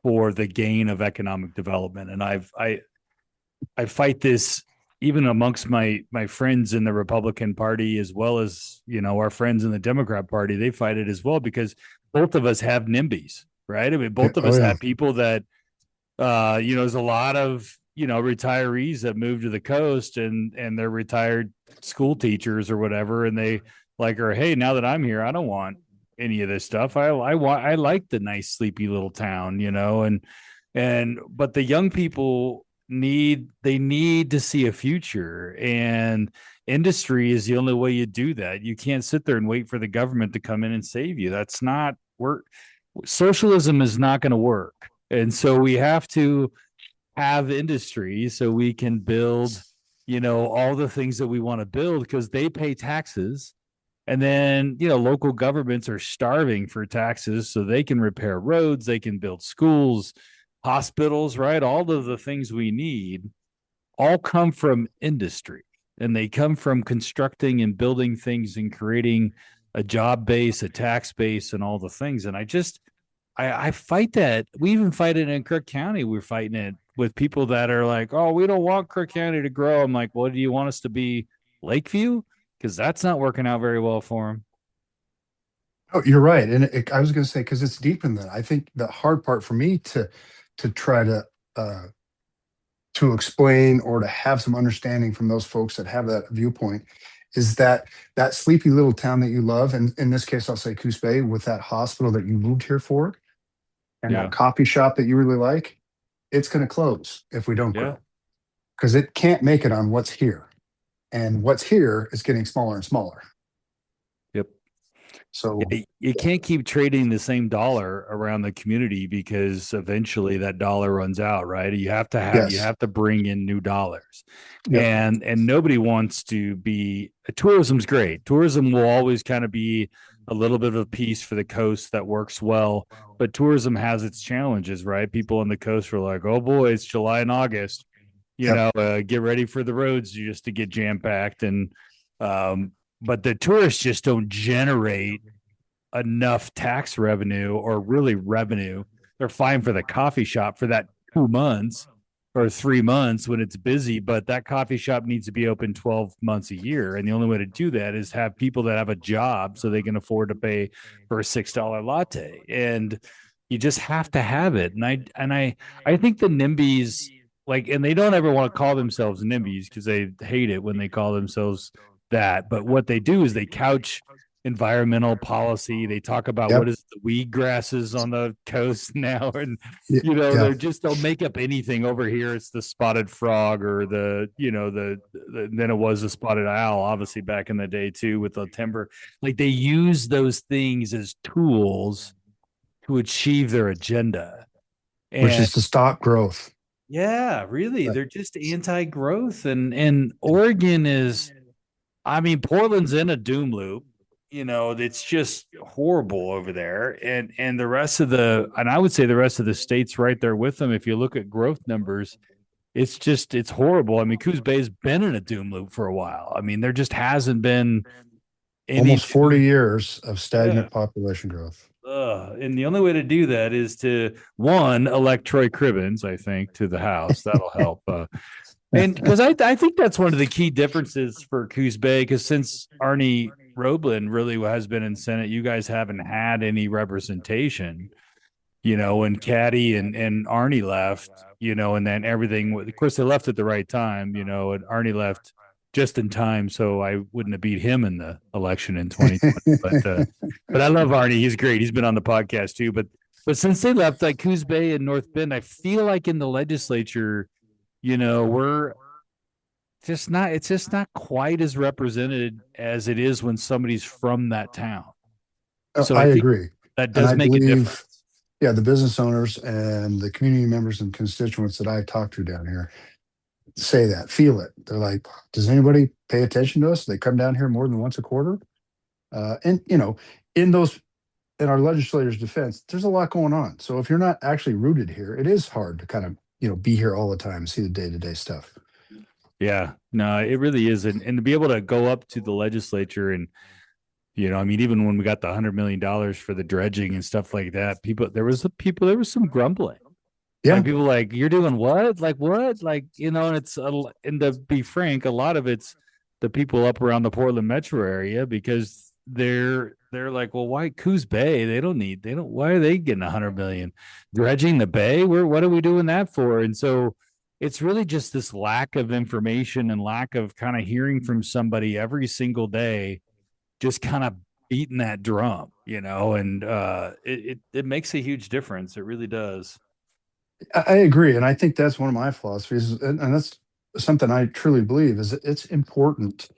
for the gain of economic development. And I fight this even amongst my friends in the Republican Party, as well as, our friends in the Democrat Party. They fight it as well, because both of us have NIMBYs, right? I mean, both of us have people that, there's a lot of, retirees that move to the coast, and they're retired school teachers or whatever. And they hey, now that I'm here, I don't want any of this stuff. I like the nice, sleepy little town, but the young people need to see a future, and industry is the only way you do that. You can't sit there and wait for the government to come in and save you. That's not work. Socialism is not going to work. And so we have to have industry so we can build, all the things that we want to build, because they pay taxes. And then, local governments are starving for taxes so they can repair roads, they can build schools, hospitals, right? All of the things we need all come from industry, and they come from constructing and building things and creating a job base, a tax base, and all the things. And I fight that. We even fight it in Crook County. We're fighting it with people that are like, oh, we don't want Crook County to grow. I'm like, well, do you want us to be Lakeview? Because that's not working out very well for them. Oh, you're right. And I was going to say, because it's deep in that. I think the hard part for me to try to explain, or to have some understanding from those folks that have that viewpoint, is that sleepy little town that you love, and in this case, I'll say Coos Bay, with that hospital that you moved here for, And Yeah. that coffee shop that you really like, it's going to close if we don't Yeah. grow, because it can't make it on what's here. And what's here is getting smaller and smaller. Yep. So You can't keep trading the same dollar around the community because eventually that dollar runs out, right? You yes, have to bring in new dollars. yep, And nobody wants to be tourism's great. Tourism will always kind of be a little bit of a piece for the coast that works well, but tourism has its challenges, right? People on the coast are like, "Oh boy, it's July and August. yep. Get ready for the roads just to get jam packed." And um, but the tourists just don't generate enough tax revenue or really revenue. They're fine for the coffee shop for that 2 months or 3 months when it's busy, but that coffee shop needs to be open 12 months a year. And the only way to do that is have people that have a job so they can afford to pay for a $6 latte. And you just have to have it. I think the NIMBYs, like, and they don't ever want to call themselves NIMBYs because they hate it when they call themselves that. But what they do is they couch environmental policy. They talk about Yep. what is the weed grasses on the coast now, and Yeah. they'll make up anything. Over here it's the spotted frog, or the then it was the spotted owl, obviously back in the day too, with the timber. Like, they use those things as tools to achieve their agenda. Which And is to stop growth. yeah, really, Right. they're just anti-growth. And Oregon is, I mean, Portland's in a doom loop. It's just horrible over there. And the rest of and I would say the rest of the states right there with them. If you look at growth numbers, it's horrible. I mean, Coos Bay's been in a doom loop for a while. I mean, there just hasn't been any Almost 40 years of yeah. stagnant population growth. And the only way to do that is to, one, elect Troy Cribbins, I think, to the House. That'll help. And because I think that's one of the key differences for Coos Bay, because since Arnie Roblin really has been in Senate, you guys haven't had any representation. When Caddy and Arnie left, and then everything, of course, they left at the right time, and Arnie left just in time, so I wouldn't have beat him in the election in 2020. But I love Arnie. He's great. He's been on the podcast too. But since they left, like Coos Bay and North Bend, I feel like in the legislature, we're just not, it's just not quite as represented as it is when somebody's from that town. So I I think agree. that And does I make a believe, difference. yeah, the business owners and the community members and constituents that I talk to down here say that, feel it. They're like, does anybody pay attention to us? They come down here more than once a quarter. And in those, in our legislators' defense, there's a lot going on. So if you're not actually rooted here, it is hard to kind of, be here all the time, see the day-to-day stuff. Yeah, no, it really is. And to be able to go up to the legislature and, I mean, even when we got the $100 million for the dredging and stuff like that, there was some grumbling. Yeah. Like, people like, you're doing what? Like, what? Like, and and to be frank, a lot of it's the people up around the Portland metro area, because they're like, well, why Coos Bay? Why are they getting 100 million dredging the bay? What are we doing that for? And so it's really just this lack of information and lack of kind of hearing from somebody every single day, just kind of beating that drum, and it makes a huge difference. It really does. I agree. And I think that's one of my philosophies. And that's something I truly believe, is that it's important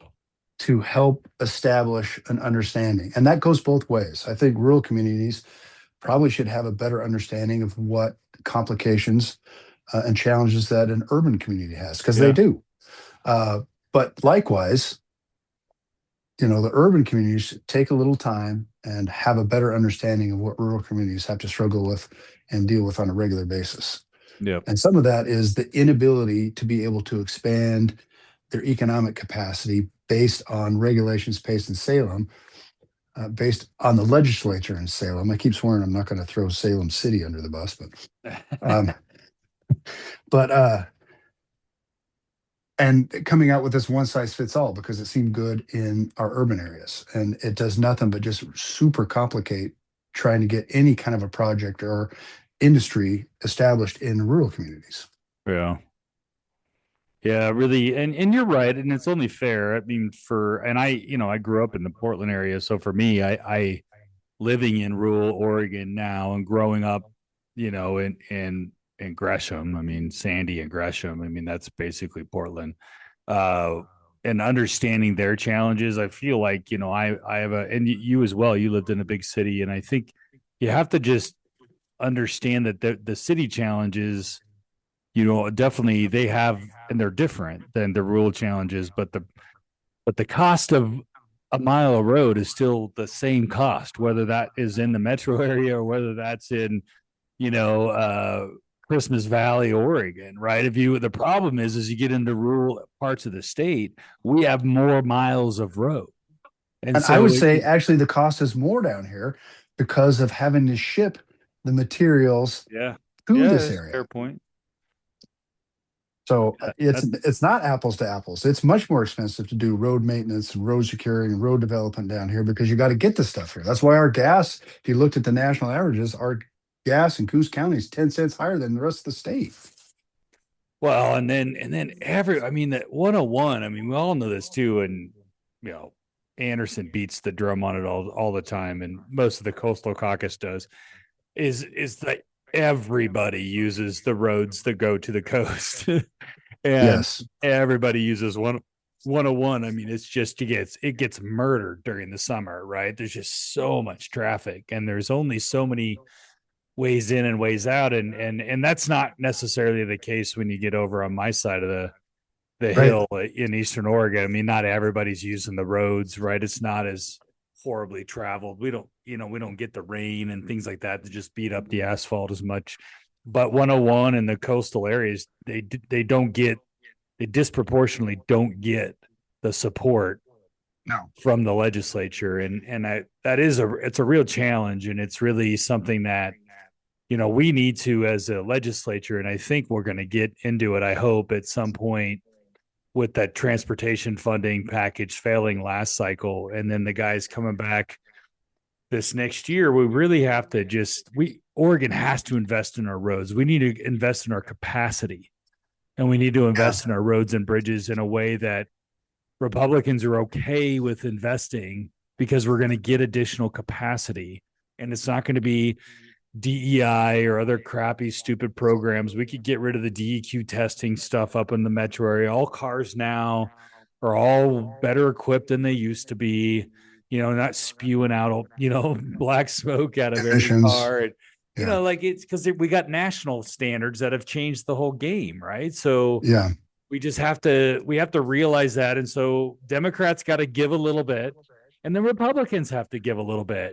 to help establish an understanding. And that goes both ways. I think rural communities probably should have a better understanding of what complications and challenges that an urban community has, because they Yeah. do. But likewise, the urban communities take a little time and have a better understanding of what rural communities have to struggle with and deal with on a regular basis. Yeah. And some of that is the inability to be able to expand their economic capacity based on regulations based in Salem, based on the legislature in Salem. I keep swearing I'm not going to throw Salem City under the bus, but and coming out with this one size fits all because it seemed good in our urban areas, and it does nothing but just super complicate trying to get any kind of a project or industry established in rural communities. Yeah. Yeah, really. And you're right. And it's only fair. I mean, I grew up in the Portland area. So for me, I living in rural Oregon now and growing up in Gresham. I mean, Sandy and Gresham. I mean, that's basically Portland. Uh, and understanding their challenges, I feel like, I have and you as well, you lived in a big city. And I think you have to just understand that the city challenges, definitely they have, and they're different than the rural challenges, but the cost of a mile of road is still the same cost, whether that is in the metro area or whether that's in, you know, uh, Christmas Valley, Oregon, right? The problem is you get into rural parts of the state, we have more miles of road. And And I so would say actually the cost is more down here because of having to ship the materials yeah, to yeah, this that's a fair area. point. So Yeah, it's not apples to apples. It's much more expensive to do road maintenance and road security and road development down here because you got to get the stuff here. That's why our gas, if you looked at the national averages, our gas in Coos County is 10 cents higher than the rest of the state. well, and then I mean, that 101, I mean, we all know this too. And, you know, Anderson beats the drum on it all the time. And most of the Coastal Caucus does is that everybody uses the roads that go to the coast. And Yes. everybody uses 101. I mean, it's just, it gets murdered during the summer, right? There's just so much traffic and there's only so many ways in and ways out. And that's not necessarily the case when you get over on my side of the Right. hill in Eastern Oregon. I mean, not everybody's using the roads, right? It's not as horribly traveled. We don't get the rain and things like that to just beat up the asphalt as much. But 101 in the coastal areas, they disproportionately don't get the support No. from the legislature. It's a real challenge. And it's really something that, we need to, as a legislature, and I think we're going to get into it, I hope, at some point, with that transportation funding package failing last cycle, and then the guys coming back this next year. We really have to Oregon has to invest in our roads. We need to invest in our capacity, and we need to Yeah. invest in our roads and bridges in a way that Republicans are okay with investing, because we're going to get additional capacity, and it's not going to be DEI or other crappy, stupid programs. We could get rid of the DEQ testing stuff up in the metro area. All cars now are all better equipped than they used to be, not spewing out, black smoke out of every Emissions. car. And, Yeah. like, it's because we got national standards that have changed the whole game, right? So Yeah. we have to realize that. And so Democrats got to give a little bit, and the Republicans have to give a little bit.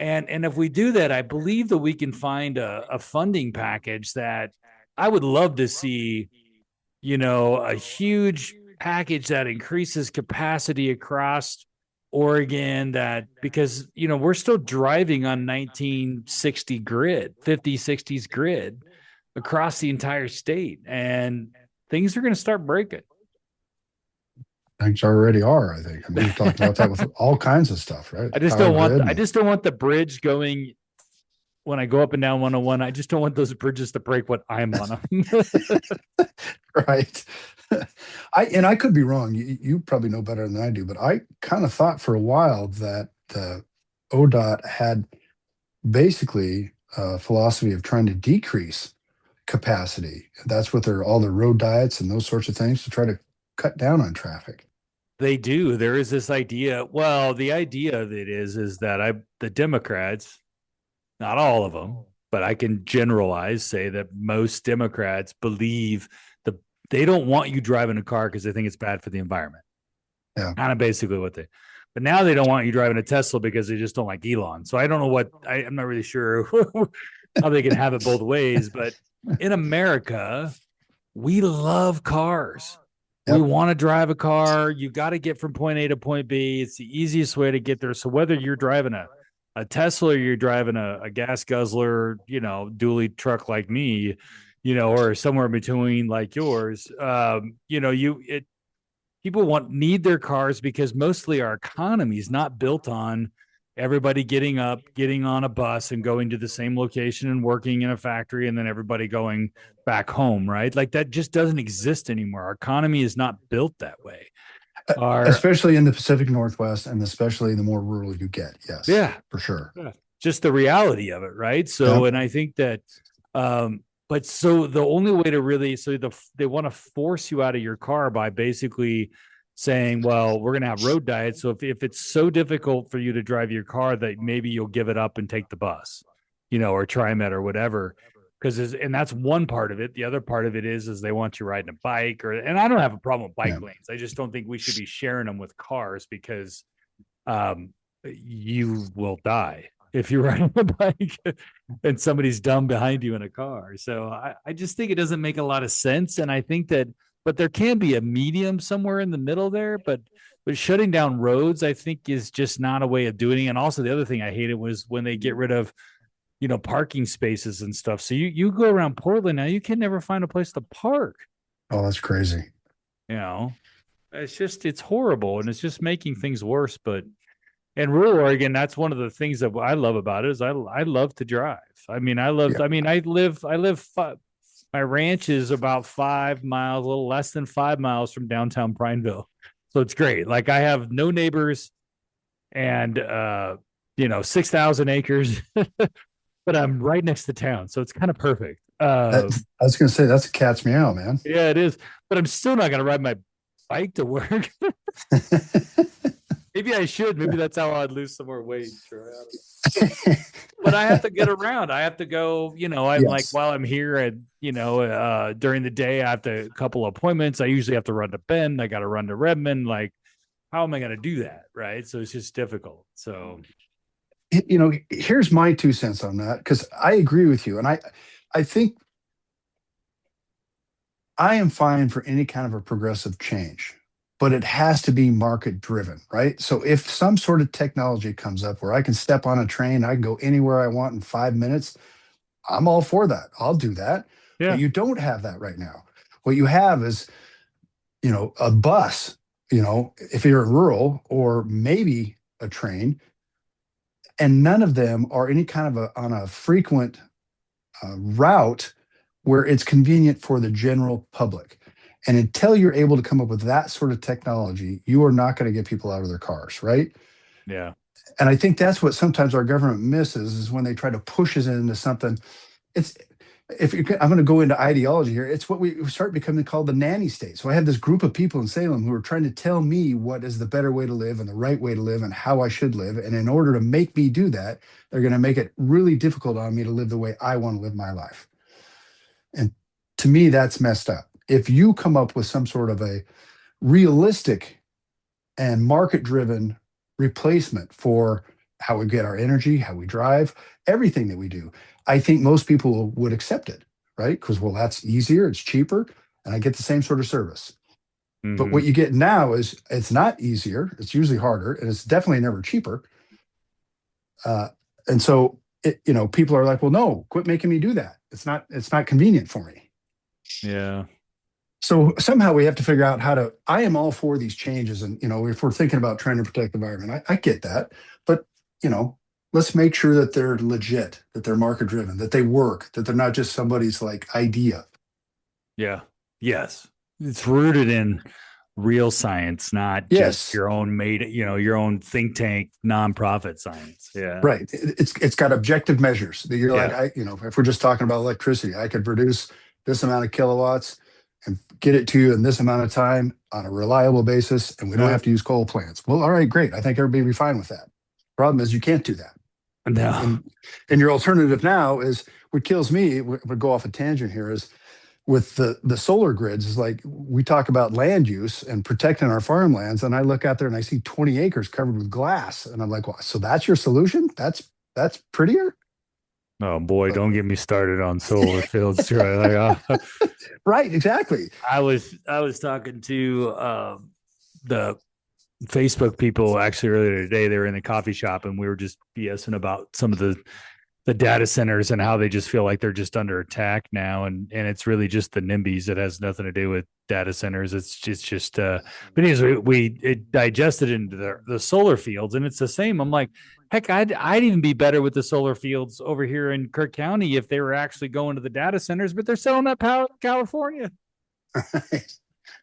And if we do that, I believe that we can find a funding package that I would love to see, a huge package that increases capacity across Oregon, that, because, we're still driving on 1960 grid, 50, 60s grid across the entire state, and things are going to start breaking. Things already are, I think. I mean, we've talked about that with all kinds of stuff, right? I just don't want the bridge going when I go up and down 101. I just don't want those bridges to break when I'm on them. Right. I could be wrong. You probably know better than I do, but I kind of thought for a while that the ODOT had basically a philosophy of trying to decrease capacity. That's what all their road diets and those sorts of things to try to cut down on traffic. They do. There is this idea. Well, the idea of it is that the Democrats, not all of them, but I can generalize, say that most Democrats believe they don't want you driving a car because they think it's bad for the environment. Yeah. Kind of basically but now they don't want you driving a Tesla because they just don't like Elon. So I don't know I'm not really sure how they can have it both ways, but in America, we love cars. Yep. We want to drive a car. You got to get from point A to point B. It's the easiest way to get there. So whether you're driving a Tesla or you're driving a gas guzzler, dually truck like me, or somewhere in between like yours, people need their cars, because mostly our economy is not built on everybody getting up, getting on a bus and going to the same location and working in a factory, and then everybody going back home, right? Like, that just doesn't exist anymore. Our economy is not built that way. Especially in the Pacific Northwest, and especially the more rural you get. Yes. Yeah, for sure. Yeah. Just the reality of it, right? So, And I think that But so the only way to really, they want to force you out of your car by basically saying, well, we're going to have road diet. So if it's so difficult for you to drive your car that maybe you'll give it up and take the bus, or TriMet or whatever. And that's one part of it. The other part of it is they want you riding a bike and I don't have a problem with bike lanes. I just don't think we should be sharing them with cars because you will die if you're riding a bike and somebody's dumb behind you in a car. So I just think it doesn't make a lot of sense. And I think but there can be a medium somewhere in the middle there, but shutting down roads, I think, is just not a way of doing it. And also the other thing I hated was when they get rid of, parking spaces and stuff. So you go around Portland now, you can never find a place to park. Oh, that's crazy. It's horrible. And it's just making things worse. But in rural Oregon, that's one of the things that I love about it is I love to drive. I mean, I live, my ranch is about 5 miles, a little less than 5 miles from downtown Prineville. So it's great. Like I have no neighbors and, 6,000 acres, but I'm right next to town. So it's kind of perfect. I was going to say, that's a cat's meow, man. Yeah, it is. But I'm still not going to ride my bike to work. Maybe I should. Maybe that's how I'd lose some more weight. But I have to get around. I have to go, I'm like, while I'm here and, during the day, I have a couple of appointments. I usually have to run to Bend. I got to run to Redmond. Like, how am I going to do that? Right. So it's just difficult. So, here's my 2 cents on that, because I agree with you. And I think I am fine for any kind of a progressive change, but it has to be market driven, right? So if some sort of technology comes up where I can step on a train, I can go anywhere I want in 5 minutes, I'm all for that. I'll do that. Yeah. But you don't have that right now. What you have is, a bus, if you're in rural, or maybe a train, and none of them are any kind of on a frequent route where it's convenient for the general public. And until you're able to come up with that sort of technology, you are not going to get people out of their cars, right? Yeah. And I think that's what sometimes our government misses, is when they try to push us into something. I'm going to go into ideology here. It's what we start becoming called the nanny state. So I have this group of people in Salem who are trying to tell me what is the better way to live and the right way to live and how I should live. And in order to make me do that, they're going to make it really difficult on me to live the way I want to live my life. And to me, that's messed up. If you come up with some sort of a realistic and market-driven replacement for how we get our energy, how we drive, everything that we do, I think most people would accept it, right? Because, well, that's easier, it's cheaper, and I get the same sort of service. Mm-hmm. But what you get now is it's not easier, it's usually harder, and it's definitely never cheaper. And so, people are like, well, no, quit making me do that. It's not convenient for me. Yeah. So somehow we have to figure out I am all for these changes. And, if we're thinking about trying to protect the environment, I get that. But, let's make sure that they're legit, that they're market driven, that they work, that they're not just somebody's idea. Yeah. Yes. It's rooted in real science, not just your own your own think tank, nonprofit science. Yeah. Right. It's got objective measures that you're if we're just talking about electricity, I could produce this amount of kilowatts and get it to you in this amount of time on a reliable basis, and we don't have to use coal plants. Well, all right, great. I think everybody will be fine with that. Problem is you can't do that. No. And your alternative now is, what kills me, we'll go off a tangent here, is with the solar grids, is like, we talk about land use and protecting our farmlands, and I look out there and I see 20 acres covered with glass, and I'm like, well, so that's your solution? That's prettier? Oh boy, don't get me started on solar fields. Right, right, exactly. I was talking to the Facebook people actually earlier today. They were in the coffee shop, and we were just BSing about some of the data centers and how they just feel like they're just under attack now, and it's really just the NIMBYs. It has nothing to do with data centers. It's just but anyways, it digested into the solar fields, and it's the same. I'm like, heck, I'd even be better with the solar fields over here in Kirk County if they were actually going to the data centers, but they're selling that power in California.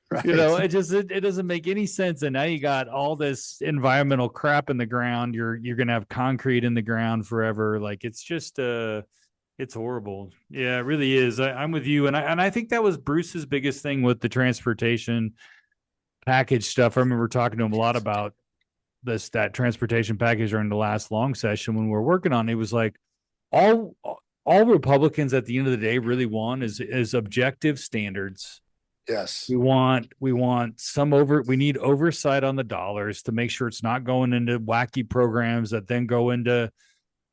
Right. It doesn't make any sense. And now you got all this environmental crap in the ground. You're going to have concrete in the ground forever. Like, it's just, It's horrible. Yeah, it really is. I'm with you. And I think that was Bruce's biggest thing with the transportation package stuff. I remember talking to him a lot about that transportation package during the last long session when we were working on it. It was like all Republicans at the end of the day really want is objective standards. Yes. We need oversight on the dollars to make sure it's not going into wacky programs that then go into,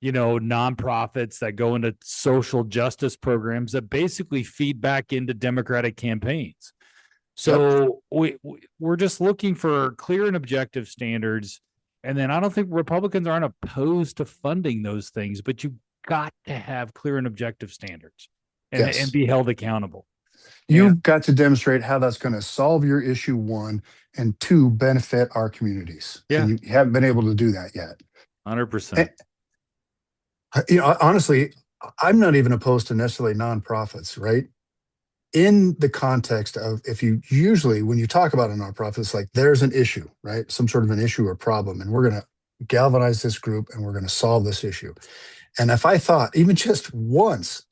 nonprofits that go into social justice programs that basically feed back into Democratic campaigns. So we're just looking for clear and objective standards. And then I don't think Republicans aren't opposed to funding those things, but you got to have clear and objective standards and be held accountable. You've got to demonstrate how that's going to solve your issue, one, and two, benefit our communities. Yeah. And you haven't been able to do that yet. 100%. Honestly, I'm not even opposed to necessarily nonprofits, right? In the context of when you talk about a nonprofit, it's like there's an issue, right? Some sort of an issue or problem, and we're going to galvanize this group and we're going to solve this issue. And if I thought even just once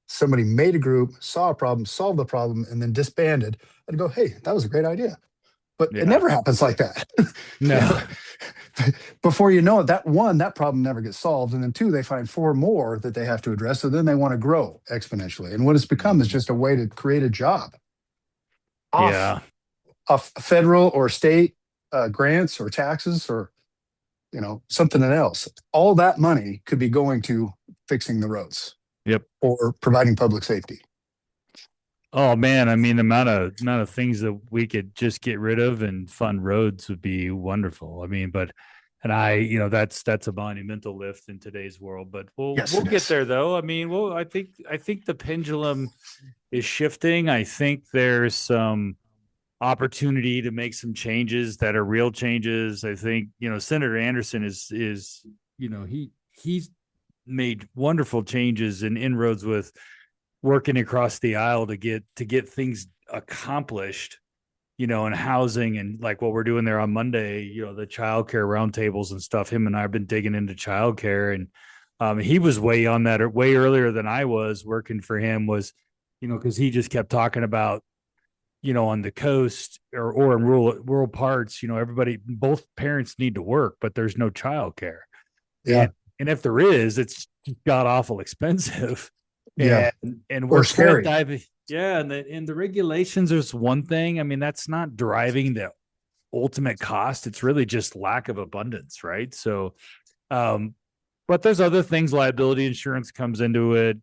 somebody made a group, saw a problem, solved the problem, and then disbanded, I'd go, hey, that was a great idea. But it never happens like that. No. Before you know it, that problem never gets solved. And then two, they find four more that they have to address. So then they want to grow exponentially. And what it's become is just a way to create a job off federal or state grants or taxes or, something else. All that money could be going to fixing the roads. Yep. Or providing public safety. Oh man, I mean, the amount of things that we could just get rid of and fund roads would be wonderful. I mean, that's a monumental lift in today's world. But we'll get there though. I mean, I think the pendulum is shifting. I think there's some opportunity to make some changes that are real changes. I think, Senator Anderson is he's made wonderful changes and inroads with working across the aisle to get things accomplished, in housing and like what we're doing there on Monday, the childcare roundtables and stuff. Him and I have been digging into childcare, and he was way on that way earlier than I was working for him. Was, because he just kept talking about, on the coast or in rural parts, both parents need to work, but there's no childcare. Yeah. And if there is, it's god awful expensive. Yeah. And we're scary. Diving. Yeah. And the regulations is one thing. I mean, that's not driving the ultimate cost. It's really just lack of abundance. Right. So, but there's other things, liability insurance comes into it,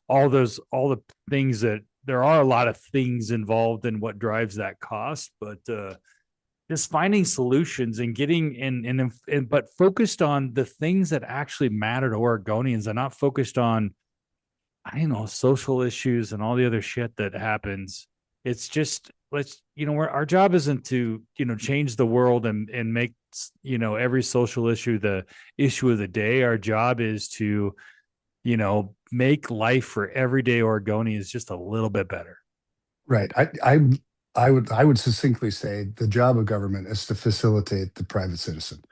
all the things that there are a lot of things involved in what drives that cost, but, just finding solutions and getting but focused on the things that actually matter to Oregonians and not focused on, social issues and all the other shit that happens. It's just, our job isn't to, change the world and make, every social issue the issue of the day. Our job is to, make life for everyday Oregonians just a little bit better. Right. I would succinctly say the job of government is to facilitate the private citizen.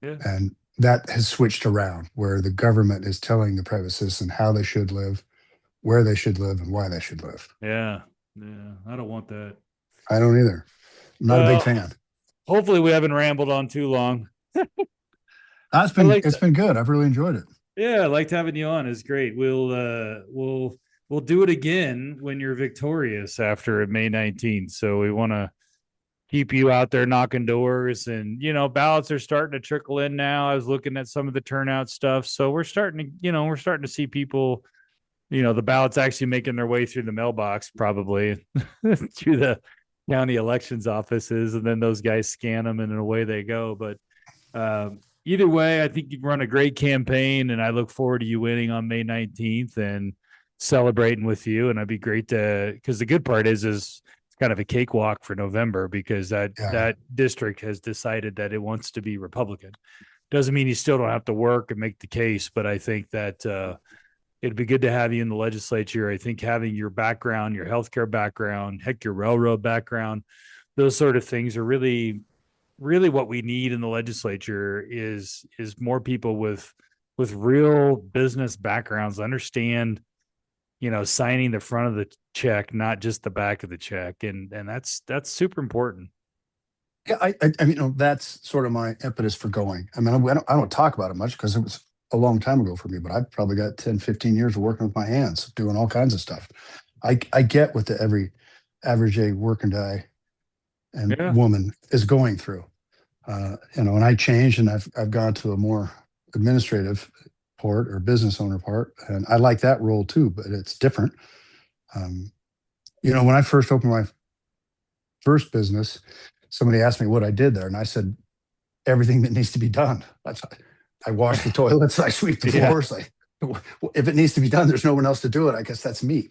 Yeah. And that has switched around where the government is telling the private citizen how they should live, where they should live, and why they should live. Yeah. Yeah. I don't want that. I don't either. I'm not a big fan. Hopefully we haven't rambled on too long. It's been good. I've really enjoyed it. Yeah, I liked having you on. It's great. We'll do it again when you're victorious after May 19th. So we want to keep you out there knocking doors, and ballots are starting to trickle in now. I was looking at some of the turnout stuff. So we're starting to see people, the ballots actually making their way through the mailbox, probably through the county elections offices, and then those guys scan them and away they go. But either way, I think you've run a great campaign, and I look forward to you winning on May 19th and celebrating with you. And I'd be great because the good part is it's kind of a cakewalk for November, because that district has decided that it wants to be Republican. Doesn't mean you still don't have to work and make the case, but I think that it'd be good to have you in the legislature. I think having your background, your healthcare background, heck, your railroad background, those sort of things are really what we need in the legislature is more people with with real business backgrounds understand, signing the front of the check, not just the back of the check. And that's super important. Yeah, I mean, that's sort of my impetus for going. I mean, I don't talk about it much because it was a long time ago for me, but I've probably got 10, 15 years of working with my hands, doing all kinds of stuff. I get what every average A working guy and woman is going through. And I changed and I've gone to a more administrative part or business owner part. And I like that role too, but it's different. When I first opened my first business, somebody asked me what I did there. And I said, everything that needs to be done. I wash the toilets, I sweep the floors. If it needs to be done, there's no one else to do it. I guess that's me.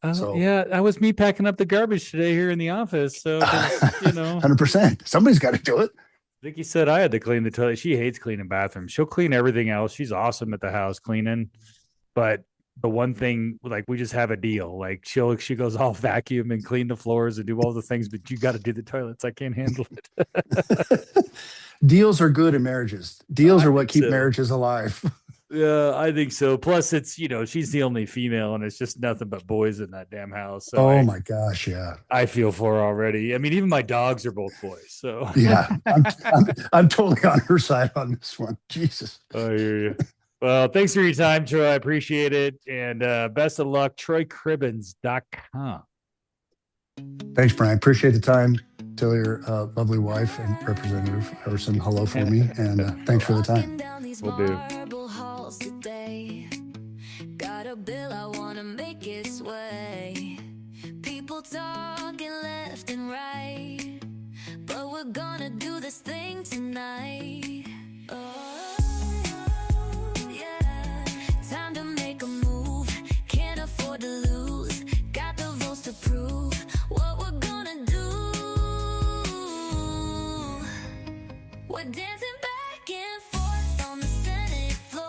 Yeah, that was me packing up the garbage today here in the office. So, 100%. Somebody's got to do it. Vicky said I had to clean the toilet. She hates cleaning bathrooms. She'll clean everything else. She's awesome at the house cleaning. But the one thing, like, we just have a deal. Like, she goes, I'll vacuum and clean the floors and do all the things, but you got to do the toilets. I can't handle it. Deals are good in marriages. Deals are what keep marriages alive. Yeah, I think so. Plus, it's, she's the only female and it's just nothing but boys in that damn house. So oh my gosh. Yeah. I feel for her already. I mean, even my dogs are both boys. So yeah, I'm totally on her side on this one. Jesus. I hear you. Well, thanks for your time, Troy. I appreciate it. And best of luck, TroyCribbins.com. Thanks, Bryan. Appreciate the time. Tell your lovely wife and Representative Everson hello for me. And thanks for the time. Will do. Got a bill, I wanna make it sway. People talking left and right, but we're gonna do this thing tonight. Oh, yeah. Time to make a move. Can't afford to lose. Got the votes to prove what we're gonna do. We're dancing back and forth on the Senate floor.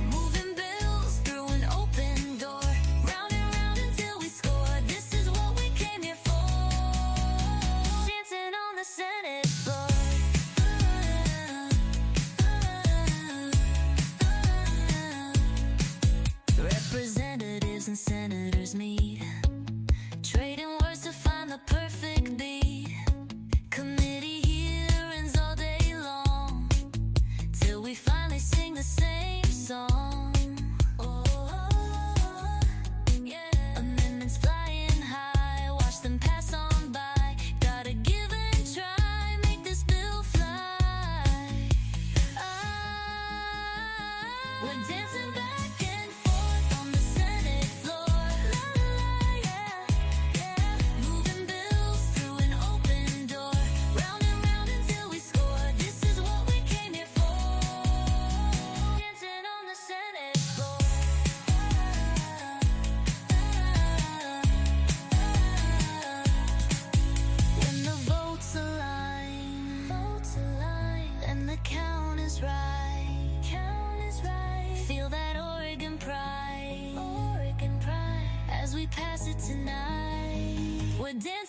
Moving bills through an open door. Round and round until we score. This is what we came here for. Dancing on the Senate floor. Representatives and senators meet, trading words to find the perfect beat. Committee hearings all day long, till we finally sing the same song. Oh, yeah. Amendments flying high, watch them pass on by. Gotta give and try, make this bill fly. We're dancing back and forth on the Senate floor. La, la, la, yeah, yeah. Moving bills through an open door. Round and round until we score. This is what we came here for. Dancing on the Senate floor. When the votes align, and the count is right. Feel that Oregon pride, as we pass it tonight. We're dancing.